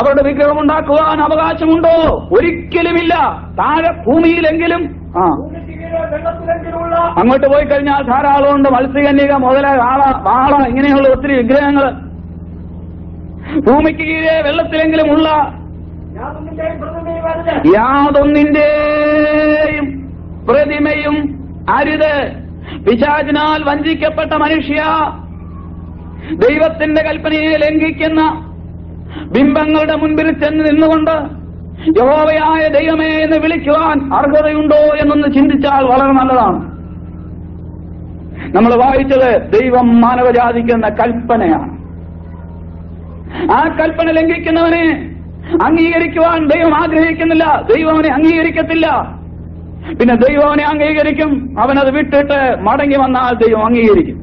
അവരുടെ വിഗ്രഹമുണ്ടാക്കുവാൻ അവകാശമുണ്ടോ? ഒരിക്കലുമില്ല. താഴെ ഭൂമിയിലെങ്കിലും അങ്ങോട്ട് പോയി കഴിഞ്ഞാൽ ധാരാളമുണ്ട്. മത്സ്യകന്യക മുതല, വാള, ഇങ്ങനെയുള്ള ഒത്തിരി വിഗ്രഹങ്ങൾ. ഭൂമിക്ക് കീഴെ വെള്ളത്തിലെങ്കിലും ഉള്ള യാതൊന്നിന്റെയും പ്രതിമയും അരുത്. പിശാചിനാൽ വഞ്ചിക്കപ്പെട്ട മനുഷ്യ, ദൈവത്തിന്റെ കൽപ്പനയെ ലംഘിക്കുന്ന ബിംബങ്ങളുടെ മുൻപിൽ ചെന്ന് നിന്നുകൊണ്ട് യഹോവയായ ദൈവമേ എന്ന് വിളിക്കുവാൻ അർഹതയുണ്ടോ എന്നൊന്ന് ചിന്തിച്ചാൽ വളരെ നല്ലതാണ്. നമ്മൾ വായിച്ചത് ദൈവം മാനവജാതിക്ക് എന്ന കൽപ്പനയാണ്. ആ കൽപ്പന ലംഘിക്കുന്നവനെ അംഗീകരിക്കുവാൻ ദൈവം ആഗ്രഹിക്കുന്നില്ല. ദൈവം അവനെ അംഗീകരിക്കത്തില്ല. പിന്നെ ദൈവം അവനെ അംഗീകരിക്കും. അവനത് വിട്ടിട്ട് മടങ്ങി വന്നാൽ ദൈവം അംഗീകരിക്കും.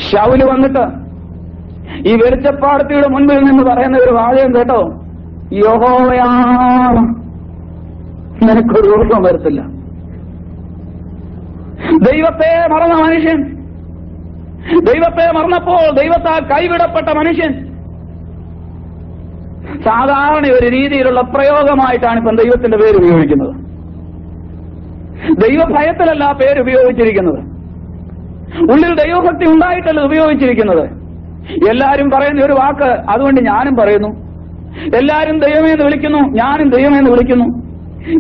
ശൗല് വന്നിട്ട് ഈ വെളിച്ചപ്പാടത്തിയുടെ മുൻപിൽ നിന്ന് പറയുന്ന ഒരു വാചകം കേട്ടോ, യഹോവയാണ്, നിനക്കൊരു ഉറക്കം വരത്തില്ല. ദൈവത്തെ മറന്ന മനുഷ്യൻ, ദൈവത്തെ മറന്നപ്പോൾ ദൈവത്താൽ കൈവിടപ്പെട്ട മനുഷ്യൻ, സാധാരണ ഒരു രീതിയിലുള്ള പ്രയോഗമായിട്ടാണ് ഇപ്പം ദൈവത്തിന്റെ പേര് ഉപയോഗിക്കുന്നത്. ദൈവഭയത്തിലല്ല പേര് ഉപയോഗിച്ചിരിക്കുന്നത്. ഉള്ളിൽ ദൈവഭക്തി ഉണ്ടായിട്ടല്ല ഉപയോഗിച്ചിരിക്കുന്നത്. എല്ലാരും പറയുന്ന ഒരു വാക്ക്, അതുകൊണ്ട് ഞാനും പറയുന്നു. എല്ലാരും ദൈവമേ എന്ന് വിളിക്കുന്നു, ഞാനും ദൈവമേ എന്ന് വിളിക്കുന്നു.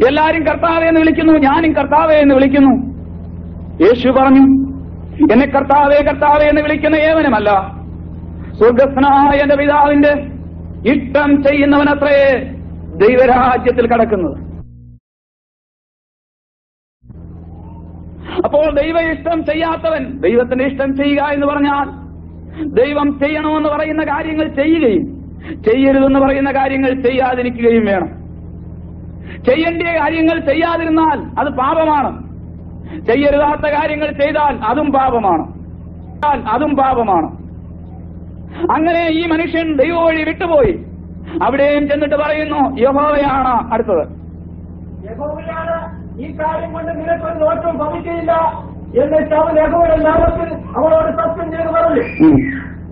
എല്ലാരും കർത്താവേ എന്ന് വിളിക്കുന്നു, ഞാനും കർത്താവേ എന്ന് വിളിക്കുന്നു. യേശു പറഞ്ഞു, എന്നെ കർത്താവേ കർത്താവേ എന്ന് വിളിക്കുന്ന ഏവനുമല്ല, സ്വർഗസ്ഥനായ എന്റെ പിതാവിന്റെ ഇഷ്ടം ചെയ്യുന്നവനത്രേ ദൈവരാജ്യത്തിൽ കടക്കുന്നത്. അപ്പോൾ ദൈവ ഇഷ്ടം ചെയ്യാത്തവൻ, ദൈവത്തിന്റെ ഇഷ്ടം ചെയ്യുക എന്ന് പറഞ്ഞാൽ ദൈവം ചെയ്യണമെന്ന് പറയുന്ന കാര്യങ്ങൾ ചെയ്യുകയും ചെയ്യരുതെന്ന് പറയുന്ന കാര്യങ്ങൾ ചെയ്യാതിരിക്കുകയും വേണം. ചെയ്യേണ്ട കാര്യങ്ങൾ ചെയ്യാതിരുന്നാൽ അത് പാപമാണ്. ചെയ്യരുതാത്ത കാര്യങ്ങൾ ചെയ്താൽ അതും പാപമാണ്. അങ്ങനെ ഈ മനുഷ്യൻ ദൈവവഴി വിട്ടുപോയി. അവിടെയും ചെന്നിട്ട് പറയുന്നു, യഹോവയാണ് അടുത്തത്. യഹോവയാണ് ഈ കാര്യം കൊണ്ട് നിനക്കൊരു ദോഷവും ഭവിക്കുകയില്ല എന്ന് ശൗൽ യഹോവയുടെ നാമത്തിൽ അവളോട് സത്യം ചെയ്ത് പറഞ്ഞു.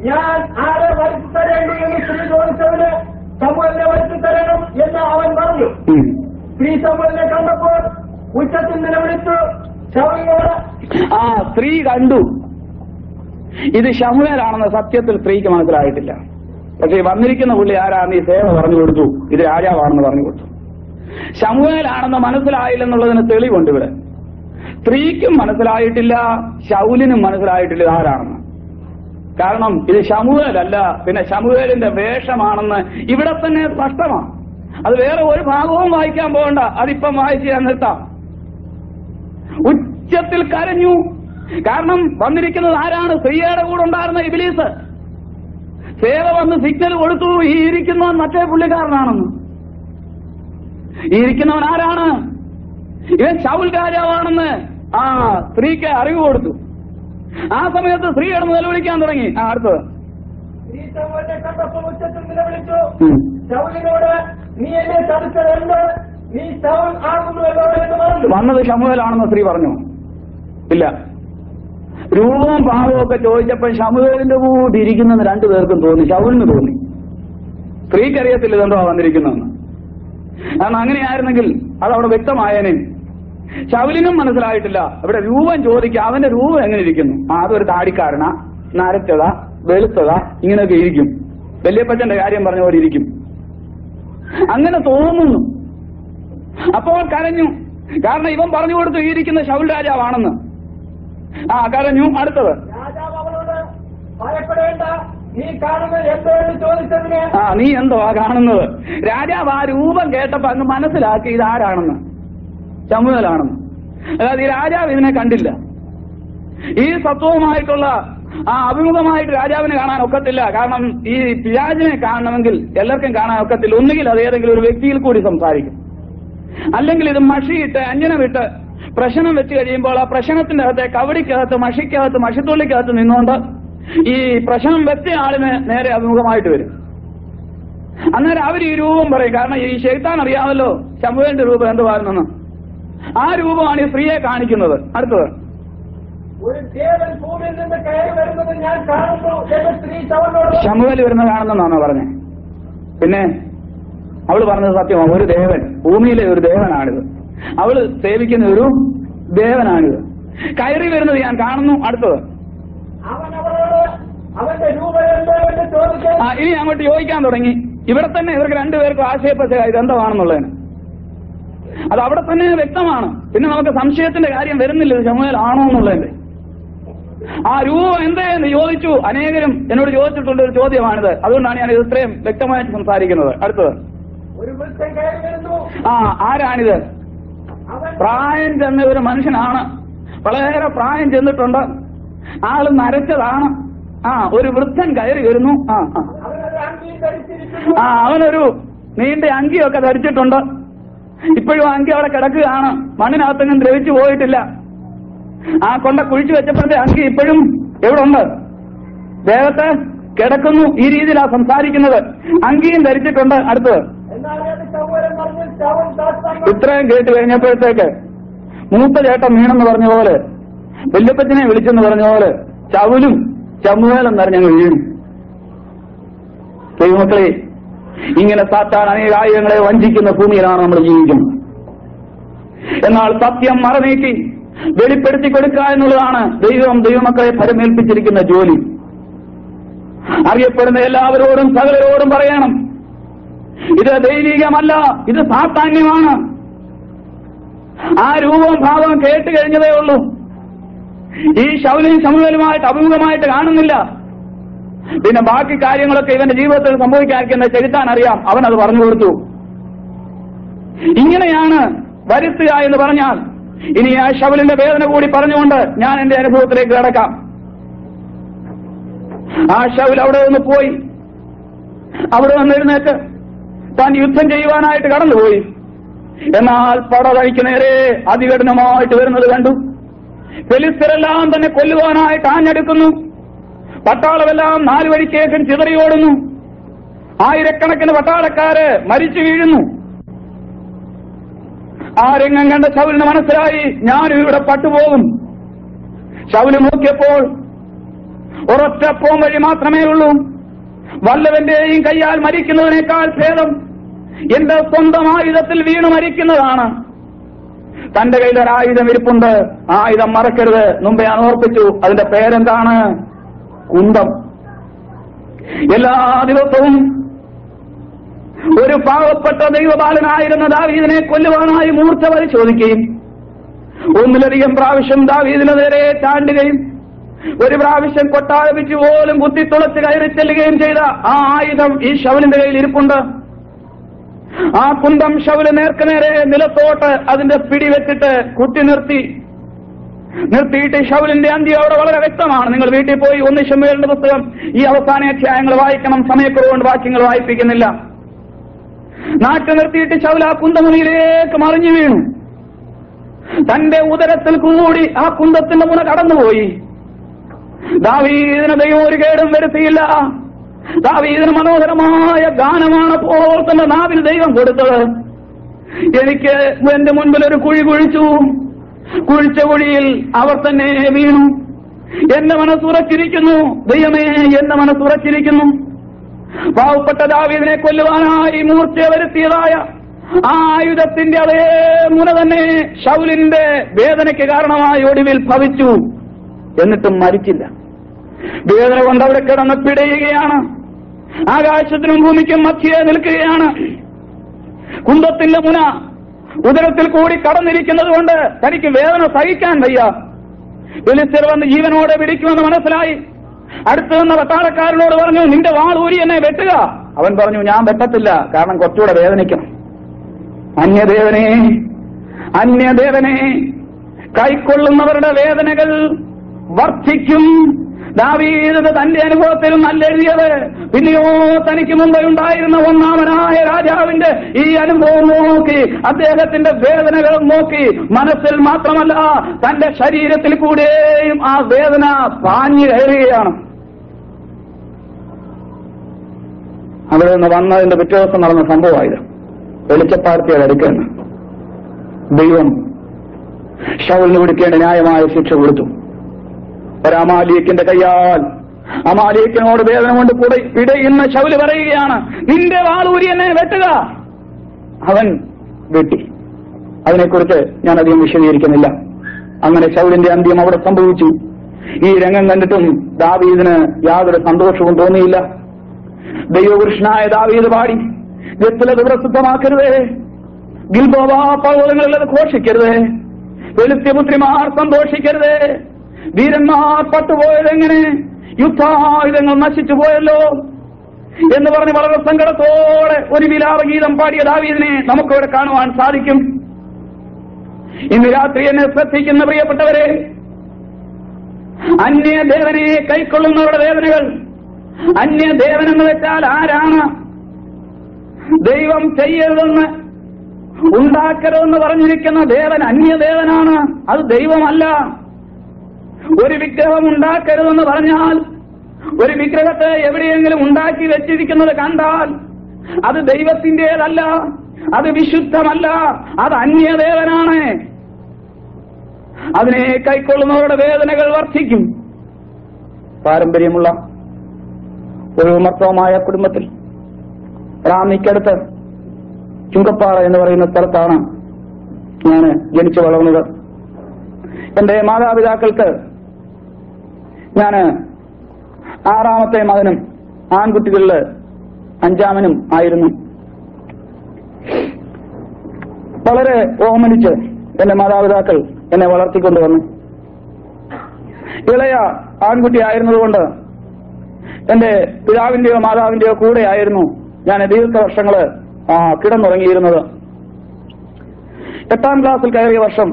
ഞാൻ ആരെ വരുത്തി തരേണ്ടു എന്ന് സ്ത്രീ ചോദിച്ചവന് ശമൂവേലിനെ വരുത്തി തരണം എന്ന് അവൻ പറഞ്ഞു. സ്ത്രീ ശമൂവേലിനെ കണ്ടപ്പോൾ ഉച്ചത്തിൽ നിലവിളിച്ചു ശൗലിനോട്. സ്ത്രീ കണ്ടു ഇത് ശമൂവേലാണെന്ന് സത്യത്തിൽ സ്ത്രീക്ക് മനസ്സിലായിട്ടില്ല. പക്ഷേ വന്നിരിക്കുന്ന പുള്ളി ആരാണെന്ന് ഈ സേവ പറഞ്ഞു കൊടുത്തു, ഇത് രാജാവാണെന്ന് പറഞ്ഞു കൊടുത്തു. ശമൂവേലാണെന്ന് മനസ്സിലായില്ലെന്നുള്ളതിന് തെളിവുണ്ട് ഇവിടെ. സ്ത്രീക്കും മനസ്സിലായിട്ടില്ല, ശൗലിനും മനസ്സിലായിട്ടില്ല ആരാണെന്ന്. കാരണം ഇത് ശമൂവേലല്ല, പിന്നെ ശമൂവേലിന്റെ വേഷമാണെന്ന് ഇവിടെ തന്നെ സ്പഷ്ടമാണ്. അത് വേറെ ഒരു ഭാഗവും വായിക്കാൻ പോകണ്ട, അതിപ്പം വായിച്ച് ഞാൻ നിർത്താം. ഉച്ചത്തിൽ കരഞ്ഞു. കാരണം വന്നിരിക്കുന്നത് ആരാണ്? സ്ത്രീയുടെ കൂടെ ഉണ്ടായിരുന്ന ഇബ്ലീസ്. സേവ വന്ന് സിഗ്നൽ കൊടുത്തു, ഈ ഇരിക്കുന്നവൻ മറ്റേ പുള്ളിക്കാരനാണെന്ന്. ഈ ഇരിക്കുന്നവൻ ആരാണ്? ഇവൻ ശൗൽ രാജാവാണെന്ന് സ്ത്രീക്ക് അറിവ് കൊടുത്തു. ആ സമയത്ത് സ്ത്രീ കിടന്ന് നിലവിളിക്കാൻ തുടങ്ങി. അടുത്തത്, സ്ത്രീ ശമൂവേലിനെ കണ്ടപ്പോൾ ഉച്ചത്തിൽ നിലവിളിച്ചു ശൗലിനോട്, നീ എന്നെ ചതിച്ചതെന്ത്? നീ ശൗൽ ആകുന്നുവല്ലോ എന്ന് പറഞ്ഞു. വന്നത് ശമൂവേലാണെന്ന് സ്ത്രീ പറഞ്ഞു? ഇല്ല. രൂപവും ഭാവവും ഒക്കെ ചോദിച്ചപ്പോൾ ശമൂവേലിന്റെ കൂടെ ഇരിക്കുന്നെന്ന് രണ്ടുപേർക്കും തോന്നി, ശൗലിന് തോന്നി. സ്ത്രീക്കറിയത്തില്ല ഇതെന്തോ വന്നിരിക്കുന്നതെന്ന്. കാരണം അങ്ങനെയായിരുന്നെങ്കിൽ അതവിടെ വ്യക്തമായേനെ. ശൗലിനും മനസ്സിലായിട്ടില്ല. ഇവിടെ രൂപം ചോദിക്കുക, അവന്റെ രൂപം എങ്ങനെ ഇരിക്കുന്നു? അതൊരു താടിക്കാരന, നരച്ചത, വെളുത്തത, ഇങ്ങനെയൊക്കെ ഇരിക്കും. വല്യപ്പച്ചന്റെ കാര്യം പറഞ്ഞ പോലെ ഇരിക്കും. അങ്ങനെ തോന്നുന്നു. അപ്പോൾ കരഞ്ഞു. കാരണം ഇവൻ പറഞ്ഞു കൊടുത്തു ഈ ഇരിക്കുന്ന ശൗൽ രാജാവാണെന്ന്. കരഞ്ഞു. അടുത്തത്, രാജാവ് അവളോട്, ഭയപ്പെടേണ്ട, നീ കാണുന്നത് എന്തോ എന്ന് ചോദിച്ചതിന്. നീ എന്തോ കാണുന്നത്? രാജാവ് ആ രൂപം കേട്ടപ്പോ അങ്ങ് മനസ്സിലാക്കി ഇതാരാണെന്ന്, ശമൂവേലാണെന്ന്. അതായത് ഈ രാജാവ് ഇതിനെ കണ്ടില്ല. ഈ സത്വവുമായിട്ടുള്ള അഭിമുഖമായിട്ട് രാജാവിനെ കാണാൻ ഒക്കത്തില്ല. കാരണം ഈ പിശാചിനെ കാണണമെങ്കിൽ എല്ലാവർക്കും കാണാൻ ഒക്കത്തില്ല. ഒന്നുകിൽ അത് ഏതെങ്കിലും ഒരു വ്യക്തിയിൽ കൂടി സംസാരിക്കും, അല്ലെങ്കിൽ ഇത് മഷിയിട്ട് അഞ്ജനമിട്ട് പ്രശ്നം വെച്ച് കഴിയുമ്പോൾ ആ പ്രശ്നത്തിന്റെ അകത്തെ കവടിക്കകത്ത്, മഷിക്കകത്ത്, മഷിത്തുള്ളിക്കകത്ത് നിന്നുകൊണ്ട് ഈ പ്രശ്നം വെച്ച ആളിന് നേരെ അഭിമുഖമായിട്ട് വരും. അന്നേരം അവർ ഈ രൂപം പറയും. കാരണം ഈ ശൈത്താൻ അറിയാമല്ലോ ശമൂവേലിന്റെ രൂപം എന്തുവായിരുന്നെന്ന്. ആ രൂപമാണ് ഈ സ്ത്രീയെ കാണിക്കുന്നത്. അടുത്തത്, ഒരു ദേവൻ ഭൂമിയിൽ നിന്ന് കയറി വരുന്നത് ഞാൻ കാണുന്നു എന്ന് സ്ത്രീ ശൗലിനോട് ശമൂവേൽ വരുന്നത് കാണുന്നെന്നാണോ പറഞ്ഞേ? പിന്നെ അവള് പറഞ്ഞത് സത്യമാണ്. ഒരു ദേവൻ, ഭൂമിയിലെ ഒരു ദേവനാണിത്. അവള് സേവിക്കുന്ന ഒരു ദേവനാണിത്. കയറി വരുന്നത് ഞാൻ കാണുന്നു. അടുത്തത്, അവൻ അവളോട് അവന്റെ രൂപമെന്തോ എന്ന് ചോദിക്കാൻ ഇനി അങ്ങോട്ട് ചോദിക്കാൻ തുടങ്ങി. ഇവിടെ തന്നെ ഇവർക്ക് രണ്ടുപേർക്കും ആശയപ്പെട്ട ഇതെന്താണെന്നുള്ളതിന് അത് അവിടെ തന്നെ വ്യക്തമാണ്. പിന്നെ നമുക്ക് സംശയത്തിന്റെ കാര്യം വരുന്നില്ല, ഇത് ശമൂവേൽ ആണോ എന്നുള്ളതിന്റെ. ആ രൂപം എന്തേന്ന് ചോദിച്ചു. അനേകരും എന്നോട് ചോദിച്ചിട്ടുള്ള ഒരു ചോദ്യമാണിത്. അതുകൊണ്ടാണ് ഞാൻ ഇത് ഇത്രയും വ്യക്തമായിട്ട് സംസാരിക്കുന്നത്. അടുത്തത്, ഒരു വൃദ്ധൻ കയറി വരുന്നു. ആരാണിത്? പ്രായം ചെന്ന ഒരു മനുഷ്യനാണ്. വളരെ പ്രായം ചെന്നിട്ടുണ്ട്. ആള് നരച്ചതാണ്. ഒരു വൃദ്ധൻ കയറി വരുന്നു. അവനൊരു അങ്കി ധരിച്ചിരിക്കുന്നു. അവനൊരു നീണ്ട അങ്കിയൊക്കെ ധരിച്ചിട്ടുണ്ട്. ഇപ്പോഴും അങ്കി അവിടെ കിടക്കുകയാണ്. മണ്ണിനകത്തെങ്കിലും ദ്രവിച്ചു പോയിട്ടില്ല. കൊണ്ട കുഴിച്ചു വെച്ചപ്പോഴത്തെ അങ്കി ഇപ്പോഴും എവിടെ ഉണ്ട്? ദേഹത്ത് കിടക്കുന്നു. ഈ രീതിയിലാണ് സംസാരിക്കുന്നത്. അങ്കിയും ധരിച്ചിട്ടുണ്ട്. അടുത്തത്, ഇത്രയും കേട്ട് കഴിഞ്ഞപ്പോഴത്തേക്ക് മൂത്ത ചേട്ടൻ വീണെന്ന് പറഞ്ഞ പോലെ, വല്യപ്പച്ചനെ വിളിച്ചെന്ന് പറഞ്ഞ പോലെ ശൗലും ശമൂവേലും നിറഞ്ഞങ്ങ് വീണു. ദൈവമക്കളെ, ഇങ്ങനെ സാത്താൻ അനേകായിരങ്ങളെ വഞ്ചിക്കുന്ന ഭൂമിയിലാണ് നമ്മൾ ജീവിക്കുന്നത്. എന്നാൽ സത്യം മറനീക്കി വെളിപ്പെടുത്തി കൊടുക്കുക എന്നുള്ളതാണ് ദൈവമക്കളെ ഫലമേൽപ്പിച്ചിരിക്കുന്ന ജോലി. അറിയപ്പെടുന്ന എല്ലാവരോടും സകലരോടും പറയണം, ഇത് ദൈവികമല്ല, ഇത് സാത്താന്യമാണ്. ആ രൂപവും ഭാവവും കേട്ട് കഴിഞ്ഞതേ ഉള്ളൂ. ഈ ശൗലും ശമൂവേലുമായിട്ട് അഭിമുഖമായിട്ട് കാണുന്നില്ല. പിന്നെ ബാക്കി കാര്യങ്ങളൊക്കെ ഇവന്റെ ജീവിതത്തിൽ സംഭവിക്കാതിരിക്കുന്ന ചെലുത്താൻ അറിയാം. അവനത് പറഞ്ഞു കൊടുത്തു. ഇങ്ങനെയാണ് വരുത്തുക എന്ന് പറഞ്ഞാൽ, ഇനി ആ ശൗലിന്റെ വേദന കൂടി പറഞ്ഞുകൊണ്ട് ഞാൻ എന്റെ അനുഭവത്തിലേക്ക് കിടക്കാം. ആ ശൗൽ അവിടെ നിന്ന് പോയി. അവിടെ നിന്ന് എഴുന്നേറ്റ് താൻ യുദ്ധം ചെയ്യുവാനായിട്ട് കടന്നുപോയി. എന്നാൽ പടതഴിക്ക് നേരെ അതികഠിനമായിട്ട് വരുന്നത് കണ്ടു. ഫെലിസ്ത്യരെല്ലാം തന്നെ കൊല്ലുവാനായിട്ട് ആഞ്ഞെടുക്കുന്നു. പട്ടാളമെല്ലാം 4 വഴിക്കേക്കും ചിതറിയോടുന്നു. ആയിരക്കണക്കിന് പട്ടാളക്കാര് മരിച്ചു വീഴുന്നു. ആ രംഗം കണ്ട ശൗലിന് മനസ്സിലായി, ഞാനും ഇവിടെ പട്ടുപോകും. ശൗല് നോക്കിയപ്പോൾ ഒരൊറ്റ പോം വഴി മാത്രമേ ഉള്ളൂ. വല്ലവന്റെയും കയ്യാൽ മരിക്കുന്നതിനേക്കാൾ ഭേദം എന്റെ സ്വന്തം ആയുധത്തിൽ വീണു മരിക്കുന്നതാണ്. തന്റെ കയ്യിൽ ഒരായുധം ഇരിപ്പുണ്ട്. ആയുധം മറക്കരുത്. മുമ്പേ ഞാൻ ഓർപ്പിച്ചു, അതിന്റെ പേരെന്താണ്? കുന്തം. എല്ലാ ദിവസവും ഒരു പാവപ്പെട്ട ദൈവബാലനായിരുന്ന ദാവീദിനെ കൊല്ലുവാനായി മൂർച്ച പരിശോധിക്കുകയും ഒന്നിലധികം പ്രാവശ്യം ദാവീദിന് നേരെ ചാണ്ടുകയും ഒരു പ്രാവശ്യം കൊട്ടാരപ്പിച്ച് പോലും കുത്തിത്തുളച്ച് കയറി ചെല്ലുകയും ചെയ്ത ആ ആയുധം ഈ ശൗലിന്റെ കയ്യിൽ ഇരിപ്പുണ്ട്. ആ കുന്തം ശൗല് നേർക്കുനേരെ നിലത്തോട്ട് അതിന്റെ പിടി വെച്ചിട്ട് കുത്തി നിർത്തിയിട്ട് ശൗലിന്റെ അന്ത്യം അവിടെ വളരെ വ്യക്തമാണ്. നിങ്ങൾ വീട്ടിൽ പോയി 1 ശമൂവേലിന്റെ പുസ്തകം ഈ അവസാന അധ്യായങ്ങൾ വായിക്കണം. സമയക്കുറവുകൊണ്ട് വാക്യങ്ങൾ വായിപ്പിക്കുന്നില്ല. നാട്ടു നിർത്തിയിട്ട് ശൗൽ ആ കുന്തമുനിയിലേക്ക് മറിഞ്ഞു വീണു. തന്റെ ഉദരത്തിൽ കൂടി ആ കുന്തത്തിന്റെ മുന കടന്നുപോയി. ദാവീദിന് ദൈവം ഒരു കേടും വരുത്തിയില്ല. ദാവീദിന് മനോഹരമായ ഗാനമാണ് അപ്പോൾ തന്റെ നാവിൽ ദൈവം കൊടുത്തത്. എനിക്ക് എന്റെ മുൻപിൽ ഒരു കുഴി കുഴിച്ചു. കുഴിച്ച കുഴിയിൽ അവർ തന്നെ വീണു. എന്റെ മനസ്സുറച്ചിരിക്കുന്നു. ദൈവമേ, എന്റെ മനസ്സുറച്ചിരിക്കുന്നു. പാവപ്പെട്ട ദാവീദിനെ കൊല്ലുവാനായി മൂർച്ച വരുത്തിയതായ ആ ആയുധത്തിന്റെ അതേ മുന തന്നെ ശൗലിന്റെ വേദനയ്ക്ക് കാരണമായി ഒടുവിൽ ഭവിച്ചു. എന്നിട്ടും മരിച്ചില്ല. വേദന കൊണ്ട് അവിടെ കിടന്ന് പിടയുകയാണ്. ആകാശത്തിനും ഭൂമിക്കും മധ്യേ നിൽക്കുകയാണ്. കുന്തത്തിന്റെ മുന ഉദരത്തിൽ കൂടി കടന്നിരിക്കുന്നത് കൊണ്ട് തനിക്ക് വേദന സഹിക്കാൻ വയ്യ. ഫെലിസ്ത്യർ വന്ന് ജീവനോടെ പിടിക്കുമെന്ന് മനസ്സിലായി. അടുത്തു വന്ന പട്ടാളക്കാരനോട് പറഞ്ഞു, നിന്റെ വാൾ ഊരി എന്നെ വെട്ടുക. അവൻ പറഞ്ഞു, ഞാൻ വെട്ടത്തില്ല, കാരണം കുറച്ചുകൂടെ വേദനിക്കണം. അന്യദേവനെ കൈക്കൊള്ളുന്നവരുടെ വേദനകൾ വർദ്ധിക്കും. ദാവീദ് തന്റെ അനുഭവത്തിൽ നല്ല എഴുതിയത്. പിന്നെയോ തനിക്ക് മുമ്പ് ഉണ്ടായിരുന്ന ഒന്നാമനായ രാജാവിന്റെ ഈ അനുഭവം നോക്കി, അദ്ദേഹത്തിന്റെ വേദനകൾ നോക്കി, മനസ്സിൽ മാത്രമല്ല തന്റെ ശരീരത്തിൽ കൂടെയും ആ വേദന പാഞ്ഞു കയറുകയാണ്. അവിടെ നിന്ന് വന്നതിന്റെ പിറ്റേ ദിവസം നടന്ന സംഭവമായത്. വെളിച്ചപ്പാർത്തിയുടെ അടുക്കുന്ന ദൈവം ശൗലിന് കൊടുക്കേണ്ട ന്യായമായ ശിക്ഷ കൊടുത്തു. ഒരമാലിയക്കിന്റെ കയ്യാൽ അമാലിയക്കിനോട് വേദന കൊണ്ട് പിടയുന്ന ശൗല് പറയുകയാണ്, നിന്റെ വാളൂരി എന്നെ വെട്ടുക. അവൻ വെട്ടി. അതിനെക്കുറിച്ച് ഞാൻ അധികം വിശദീകരിക്കുന്നില്ല. അങ്ങനെ ശൗലിന്റെ അന്ത്യം അവിടെ സംഭവിച്ചു. ഈ രംഗം കണ്ടിട്ടും ദാവീദിന് യാതൊരു സന്തോഷവും തോന്നിയില്ല. ദൈവപുരുഷനായ ദാവീദ് പാടി, ഗത്ലത് പ്രസിദ്ധമാക്കരുതേ, ഗിൽബോവ പർവ്വതങ്ങളിലത് ഘോഷിക്കരുതേ, ഫെലിസ്ത്യപുത്രിമാർ സന്തോഷിക്കരുതേ, വീരന്മാർ പട്ടുപോയതെങ്ങനെ, യുദ്ധായുധങ്ങൾ നശിച്ചു പോയല്ലോ എന്ന് പറഞ്ഞ് വളരെ സങ്കടത്തോടെ ഒരു വിലാപഗീതം പാടിയ ദാവീദിനെ നമുക്കിവിടെ കാണുവാൻ സാധിക്കും. ഇന്ന് രാത്രി എന്നെ ശ്രദ്ധിക്കുന്ന പ്രിയപ്പെട്ടവരെ, അന്യദേവനെ കൈക്കൊള്ളുന്നവരുടെ വേദനകൾ, അന്യദേവനെന്ന് വെച്ചാൽ ആരാണ്? ദൈവം ചെയ്യരുതെന്ന് ഉണ്ടാക്കരുതെന്ന് പറഞ്ഞിരിക്കുന്ന ദേവൻ അന്യദേവനാണ്, അത് ദൈവമല്ല. ഒരു വിഗ്രഹം ഉണ്ടാക്കരുതെന്ന് പറഞ്ഞാൽ, ഒരു വിഗ്രഹത്തെ എവിടെയെങ്കിലും ഉണ്ടാക്കി വെച്ചിരിക്കുന്നത് കണ്ടാൽ അത് ദൈവത്തിൻ്റെതല്ല, അത് വിശുദ്ധമല്ല, അത് അന്യദേവനാണ്. അതിനെ കൈക്കൊള്ളുന്നവരുടെ വേദനകൾ വർദ്ധിക്കും. പാരമ്പര്യമുള്ള ഒരു മർത്തവമായ കുടുംബത്തിൽ റാന്നിക്കടുത്ത് ചുങ്കപ്പാറ എന്ന് പറയുന്ന സ്ഥലത്താണ് ഞാൻ ജനിച്ചു വളർന്നത്. എന്റെ മാതാപിതാക്കൾക്ക് ഞാൻ 6ാമത്തെ മകനും ആൺകുട്ടികളിൽ 5ാമനും ആയിരുന്നു. വളരെ ഓമനിച്ച് എന്റെ മാതാപിതാക്കൾ എന്നെ വളർത്തിക്കൊണ്ടുവന്നു. ഇളയ ആൺകുട്ടി ആയിരുന്നതുകൊണ്ട് എന്റെ പിതാവിന്റെയോ മാതാവിന്റെയോ കൂടെ ആയിരുന്നു ഞാൻ ദീർഘവർഷങ്ങള് കിടന്നുറങ്ങിയിരുന്നത്. 8ാം ക്ലാസ്സിൽ കയറിയ വർഷം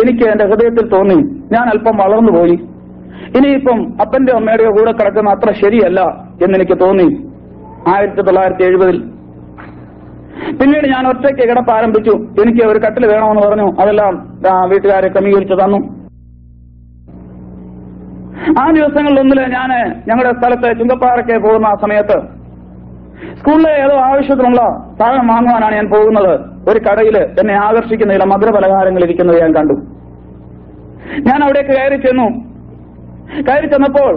എനിക്ക് എന്റെ ഹൃദയത്തിൽ തോന്നി, ഞാൻ അല്പം വളർന്നുപോയി, ഇനിയിപ്പം അപ്പന്റെയോ അമ്മയുടെയോ കൂടെ കിടക്കുന്ന അത്ര ശരിയല്ല എന്നെനിക്ക് തോന്നി. 1970 പിന്നീട് ഞാൻ ഒറ്റയ്ക്ക് കിടപ്പ് ആരംഭിച്ചു. എനിക്ക് ഒരു കട്ടിൽ വേണമെന്ന് പറഞ്ഞു. അതെല്ലാം വീട്ടുകാരെ ക്രമീകരിച്ചു തന്നു. ആ ദിവസങ്ങളിലൊന്നില് ഞാൻ ഞങ്ങളുടെ സ്ഥലത്ത് ചുങ്കപ്പാറയ്ക്ക് പോകുന്ന ആ സമയത്ത് സ്കൂളിലെ ഏതോ ആവശ്യത്തിനുള്ള സാധനം വാങ്ങുവാനാണ് ഞാൻ പോകുന്നത്. ഒരു കടയിൽ എന്നെ ആകർഷിക്കുന്ന ചില മധുരപലഹാരങ്ങൾ ഇരിക്കുന്നത് ഞാൻ കണ്ടു. ഞാൻ അവിടേക്ക് കയറി ചെന്നപ്പോൾ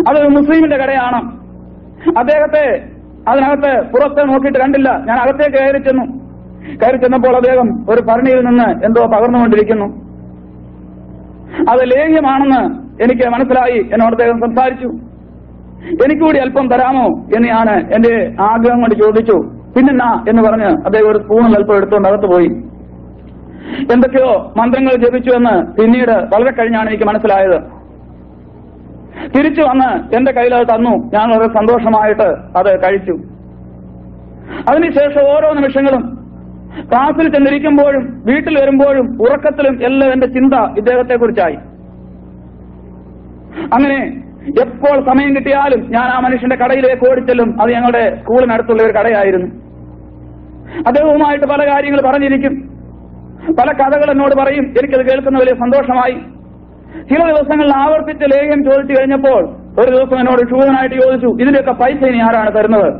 അതൊരു മുസ്ലിമിന്റെ കടയാണ്. അദ്ദേഹത്തെ അതിനകത്ത് പുറത്ത് നോക്കിയിട്ട് കണ്ടില്ല. ഞാൻ അകത്തേക്ക് കയറി ചെന്നപ്പോൾ അദ്ദേഹം ഒരു ഭരണിയിൽ നിന്ന് എന്തോ പകർന്നുകൊണ്ടിരിക്കുന്നു. അത് ലേഹ്യമാണെന്ന് എനിക്ക് മനസ്സിലായി. എന്നോട് അദ്ദേഹം സംസാരിച്ചു. എനിക്കൂടി അല്പം തരാമോ എന്ന് ഞാൻ എന്റെ ആഗ്രഹം കൊണ്ട് ചോദിച്ചു. പിന്നെന്നാ എന്ന് പറഞ്ഞ് അദ്ദേഹം ഒരു സ്പൂണിൽ അല്പം എടുത്തുകൊണ്ട് അകത്ത് പോയി. എന്തൊക്കെയോ മന്ത്രങ്ങൾ ജപിച്ചു എന്ന് പിന്നീട് വളരെ കഴിഞ്ഞാണ് എനിക്ക് മനസ്സിലായത്. തിരിച്ചു വന്ന് എന്റെ കയ്യിൽ അത് തന്നു. ഞാൻ വളരെ സന്തോഷമായിട്ട് അത് കഴിച്ചു. അതിനുശേഷം ഓരോ നിമിഷങ്ങളും ക്ലാസ്സിൽ ചെന്നിരിക്കുമ്പോഴും വീട്ടിൽ വരുമ്പോഴും ഉറക്കത്തിലും എല്ലാം എന്റെ ചിന്ത ഇദ്ദേഹത്തെക്കുറിച്ചായി. അങ്ങനെ എപ്പോൾ സമയം കിട്ടിയാലും ഞാൻ ആ മനുഷ്യന്റെ കടയിലേക്ക് ഓടിച്ചെല്ലും. അത് ഞങ്ങളുടെ സ്കൂളിനടുത്തുള്ള ഒരു കടയായിരുന്നു. അദ്ദേഹവുമായിട്ട് പല കാര്യങ്ങൾ പറഞ്ഞിരിക്കും, പല കഥകൾ എന്നോട് പറയും. എനിക്കത് കേൾക്കുന്ന വലിയ സന്തോഷമായി. ചില ദിവസങ്ങളിൽ ആവർത്തിച്ച് ലേഖ്യം ചോദിച്ചു കഴിഞ്ഞപ്പോൾ ഒരു ദിവസം എന്നോട് ക്ഷൂതനായിട്ട് ചോദിച്ചു, ഇതിന്റെയൊക്കെ പൈസ ഇനി ആരാണ് തരുന്നത്?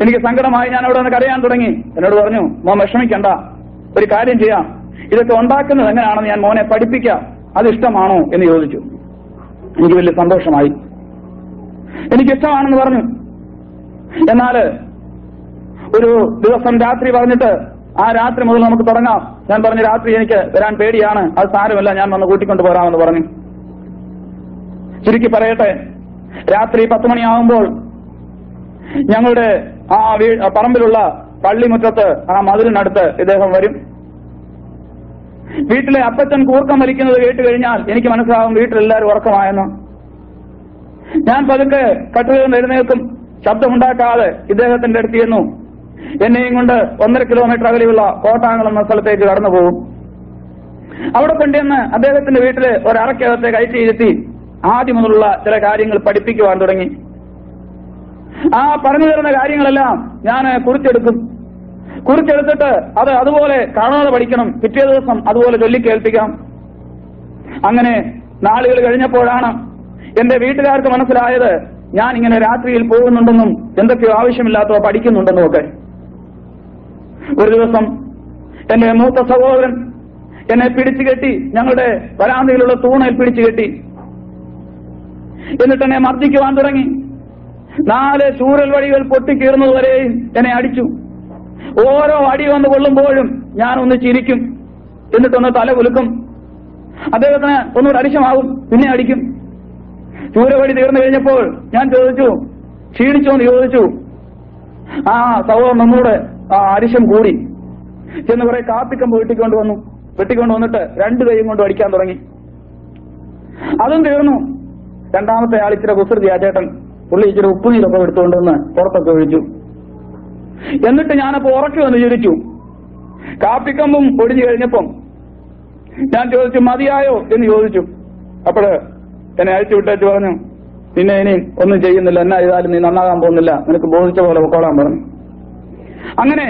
എനിക്ക് സങ്കടമായി. ഞാൻ അവിടെ നിന്ന് കരയാൻ തുടങ്ങി. എന്നോട് പറഞ്ഞു, മോൻ വിഷമിക്കണ്ട, ഒരു കാര്യം ചെയ്യാം, ഇതൊക്കെ ഉണ്ടാക്കുന്നത് എങ്ങനെയാണെന്ന് ഞാൻ മോനെ പഠിപ്പിക്കാം, അത് ഇഷ്ടമാണോ എന്ന് ചോദിച്ചു. എനിക്ക് വലിയ സന്തോഷമായി. എനിക്കിഷ്ടമാണെന്ന് പറഞ്ഞു. എന്നാൽ ഒരു ദിവസം രാത്രി പറഞ്ഞിട്ട് ആ രാത്രി മുതൽ നമുക്ക് തുടങ്ങാം. ഞാൻ പറഞ്ഞു, രാത്രി എനിക്ക് വരാൻ പേടിയാണ്, അത് സാരമല്ല, ഞാൻ വന്ന് കൂട്ടിക്കൊണ്ട് പോരാമെന്ന് പറഞ്ഞു. ചുരുക്കി പറയട്ടെ, രാത്രി 10 മണിയാകുമ്പോൾ ഞങ്ങളുടെ ആ പറമ്പിലുള്ള പള്ളിമുറ്റത്ത് ആ മതിലിനടുത്ത് ഇദ്ദേഹം വരും. വീട്ടിലെ അപ്പച്ചൻ കൂർക്കം വലിക്കുന്നത് കേട്ട് കഴിഞ്ഞാൽ എനിക്ക് മനസ്സിലാവും വീട്ടിലെല്ലാവരും ഉറക്കമായെന്ന്. ഞാൻ പതുക്കെ കട്ടിലിൽ നിന്ന് എഴുന്നേൽക്കും. ശബ്ദമുണ്ടാക്കാതെ ഇദ്ദേഹത്തിന്റെ അടുത്ത് ചെന്നു എന്നെയും കൊണ്ട് 1.5 കിലോമീറ്റർ അകലെയുള്ള കോട്ടാങ്കൾ എന്ന സ്ഥലത്തേക്ക് കടന്നു പോകും. അവിടെ കൊണ്ടുവന്ന് അദ്ദേഹത്തിന്റെ വീട്ടിലെ ഒരറക്കകത്തെ കയറ്റിയിരുത്തി ആദ്യം മുതലുള്ള ചില കാര്യങ്ങൾ പഠിപ്പിക്കുവാൻ തുടങ്ങി. ആ പറഞ്ഞു തരുന്ന കാര്യങ്ങളെല്ലാം ഞാൻ കുറിച്ചെടുത്തിട്ട് അത് അതുപോലെ കാണാതെ പഠിക്കണം. പിറ്റേ ദിവസം അതുപോലെ ചൊല്ലിക്കേൽപ്പിക്കാം. അങ്ങനെ നാളുകൾ കഴിഞ്ഞപ്പോഴാണ് എന്റെ വീട്ടുകാർക്ക് മനസ്സിലായത് ഞാൻ ഇങ്ങനെ രാത്രിയിൽ പോകുന്നുണ്ടെന്നും എന്തൊക്കെയോ ആവശ്യമില്ലാത്തവ പഠിക്കുന്നുണ്ടെന്നും ഒക്കെ. ഒരു ദിവസം എന്റെ മൂത്ത സഹോദരൻ എന്നെ പിടിച്ചു കെട്ടി, ഞങ്ങളുടെ വരാന്തയിലുള്ള തൂണയിൽ പിടിച്ചു കെട്ടി. എന്നിട്ട് എന്നെ മർദ്ദിക്കുവാൻ തുടങ്ങി. 4 ചൂരൽ വടികൾ പൊട്ടിക്കീറുന്നതുവരെയും എന്നെ അടിച്ചു. ഓരോ അടി വന്ന് കൊള്ളുമ്പോഴും ഞാനൊന്ന് ചിരിക്കും, എന്നിട്ടൊന്ന് തല കുലുക്കും. അദ്ദേഹത്തിന് ഒന്നുകൂടെ അരിശമാവും, പിന്നെ അടിക്കും. ചൂരവടി തീർന്നു കഴിഞ്ഞപ്പോൾ ഞാൻ ചോദിച്ചു, ക്ഷീണിച്ചോ എന്ന് ചോദിച്ചു. സഹോദരൻ ഒന്നുകൂടെ അരിശം കൂടി. ചെന്ന് കുറെ കാപ്പിക്കമ്പ് വെട്ടിക്കൊണ്ട് വന്നിട്ട് 2 കൈയും കൊണ്ട് അടിക്കാൻ തുടങ്ങി. അതും തീർന്നു. രണ്ടാമത്തെ ആൾ ഇച്ചിരി കുസൃതിയാ ചേട്ടൻ. പുള്ളി ഇച്ചിരി ഉപ്പുനീരൊക്കെ എടുത്തുകൊണ്ടുവന്ന് പുറത്തൊക്കെ ഒഴിച്ചു. എന്നിട്ട് ഞാനപ്പോ ഉറക്കി വന്ന് ചിരിച്ചു. കാപ്പിക്കമ്പും ഒടിഞ്ഞു കഴിഞ്ഞപ്പം ഞാൻ ചോദിച്ചു, മതിയായോ എന്ന് ചോദിച്ചു. അപ്പോഴ് എന്നെ അഴിച്ചു വിട്ടേച്ച് പറഞ്ഞു, പിന്നെ ഇനി ഒന്നും ചെയ്യുന്നില്ല, എന്നാ ചെയ്താലും നീ നന്നാകാൻ പോകുന്നില്ല, നിനക്ക് ബോധിച്ച പോലെ പൊക്കോളാൻ പറഞ്ഞു. അങ്ങനെ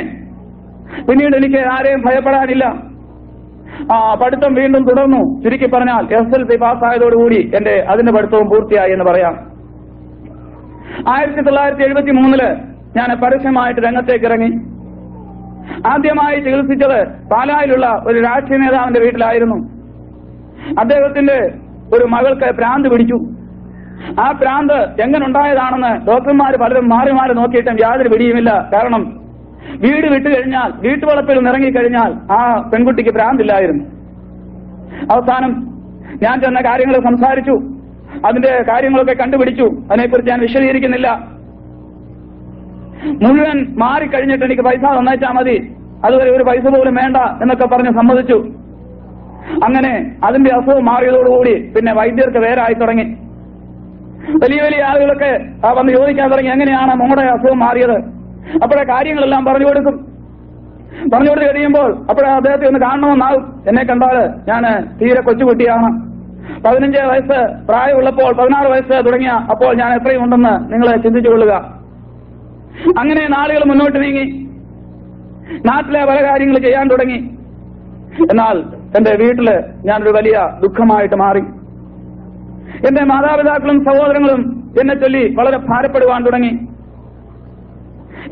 പിന്നീട് എനിക്ക് ആരെയും ഭയപ്പെടാനില്ല. പഠിത്തം വീണ്ടും തുടർന്നു. ചുരുക്കി പറഞ്ഞാൽ SSLC പാസ്സായതോടുകൂടി അതിന്റെ പഠിത്തവും പൂർത്തിയായി എന്ന് പറയാം. 1973 ഞാൻ പരസ്യമായിട്ട് രംഗത്തേക്ക് ഇറങ്ങി. ആദ്യമായി ചികിത്സിച്ചത് പാലായിലുള്ള ഒരു രാഷ്ട്രീയ നേതാവിന്റെ വീട്ടിലായിരുന്നു. അദ്ദേഹത്തിന്റെ ഒരു മകൾക്ക് ഭ്രാന്ത് പിടിച്ചു. ആ ഭ്രാന്ത് എങ്ങനെ ഉണ്ടായതാണെന്ന് ഡോക്ടർമാർ പലരും മാറി മാറി നോക്കിയിട്ടും യാതൊരു പിടിയുമില്ല. കാരണം വീട് വിട്ടുകഴിഞ്ഞാൽ, വീട്ടുവളപ്പിൽ നിറങ്ങിക്കഴിഞ്ഞാൽ ആ പെൺകുട്ടിക്ക് ഭ്രാന്തില്ലായിരുന്നു. അവസാനം ഞാൻ ചെന്ന കാര്യങ്ങൾ സംസാരിച്ചു, അതിന്റെ കാര്യങ്ങളൊക്കെ കണ്ടുപിടിച്ചു. അതിനെക്കുറിച്ച് ഞാൻ വിശദീകരിക്കുന്നില്ല. മുഴുവൻ മാറിക്കഴിഞ്ഞിട്ട് എനിക്ക് പൈസ തന്നേച്ചാൽ മതി, അതുവരെ ഒരു പൈസ പോലും വേണ്ട എന്നൊക്കെ പറഞ്ഞ് സമ്മതിച്ചു. അങ്ങനെ അതിന്റെ അസുഖം മാറിയതോടുകൂടി പിന്നെ വൈദ്യർക്ക് വേറായി തുടങ്ങി. വലിയ വലിയ ആളുകളൊക്കെ വന്ന് ചോദിക്കാൻ തുടങ്ങി, എങ്ങനെയാണ് മോളുടെ അസുഖം മാറിയത്? അപ്പോഴേ കാര്യങ്ങളെല്ലാം പറഞ്ഞു കൊടുക്കും. പറഞ്ഞു കൊടുത്ത് കഴിയുമ്പോൾ അപ്പോഴേ അദ്ദേഹത്തെ ഒന്ന് കാണണമെന്നാവും. എന്നെ കണ്ടാൽ ഞാൻ തീരെ കൊച്ചുകുട്ടിയാണ്. 15 വയസ്സ് പ്രായമുള്ളപ്പോൾ 16 വയസ്സ് തുടങ്ങിയ അപ്പോൾ ഞാൻ എത്രയും ഉണ്ടെന്ന് നിങ്ങൾ ചിന്തിച്ചുകൊള്ളുക. അങ്ങനെ നാളുകൾ മുന്നോട്ട് നീങ്ങി. നാട്ടിലെ പല കാര്യങ്ങൾ ചെയ്യാൻ തുടങ്ങി. എന്നാൽ എന്റെ വീട്ടില് ഞാനൊരു വലിയ ദുഃഖമായിട്ട് മാറി. എന്റെ മാതാപിതാക്കളും സഹോദരങ്ങളും എന്നെ ചൊല്ലി വളരെ ഭാരപ്പെടുവാൻ തുടങ്ങി.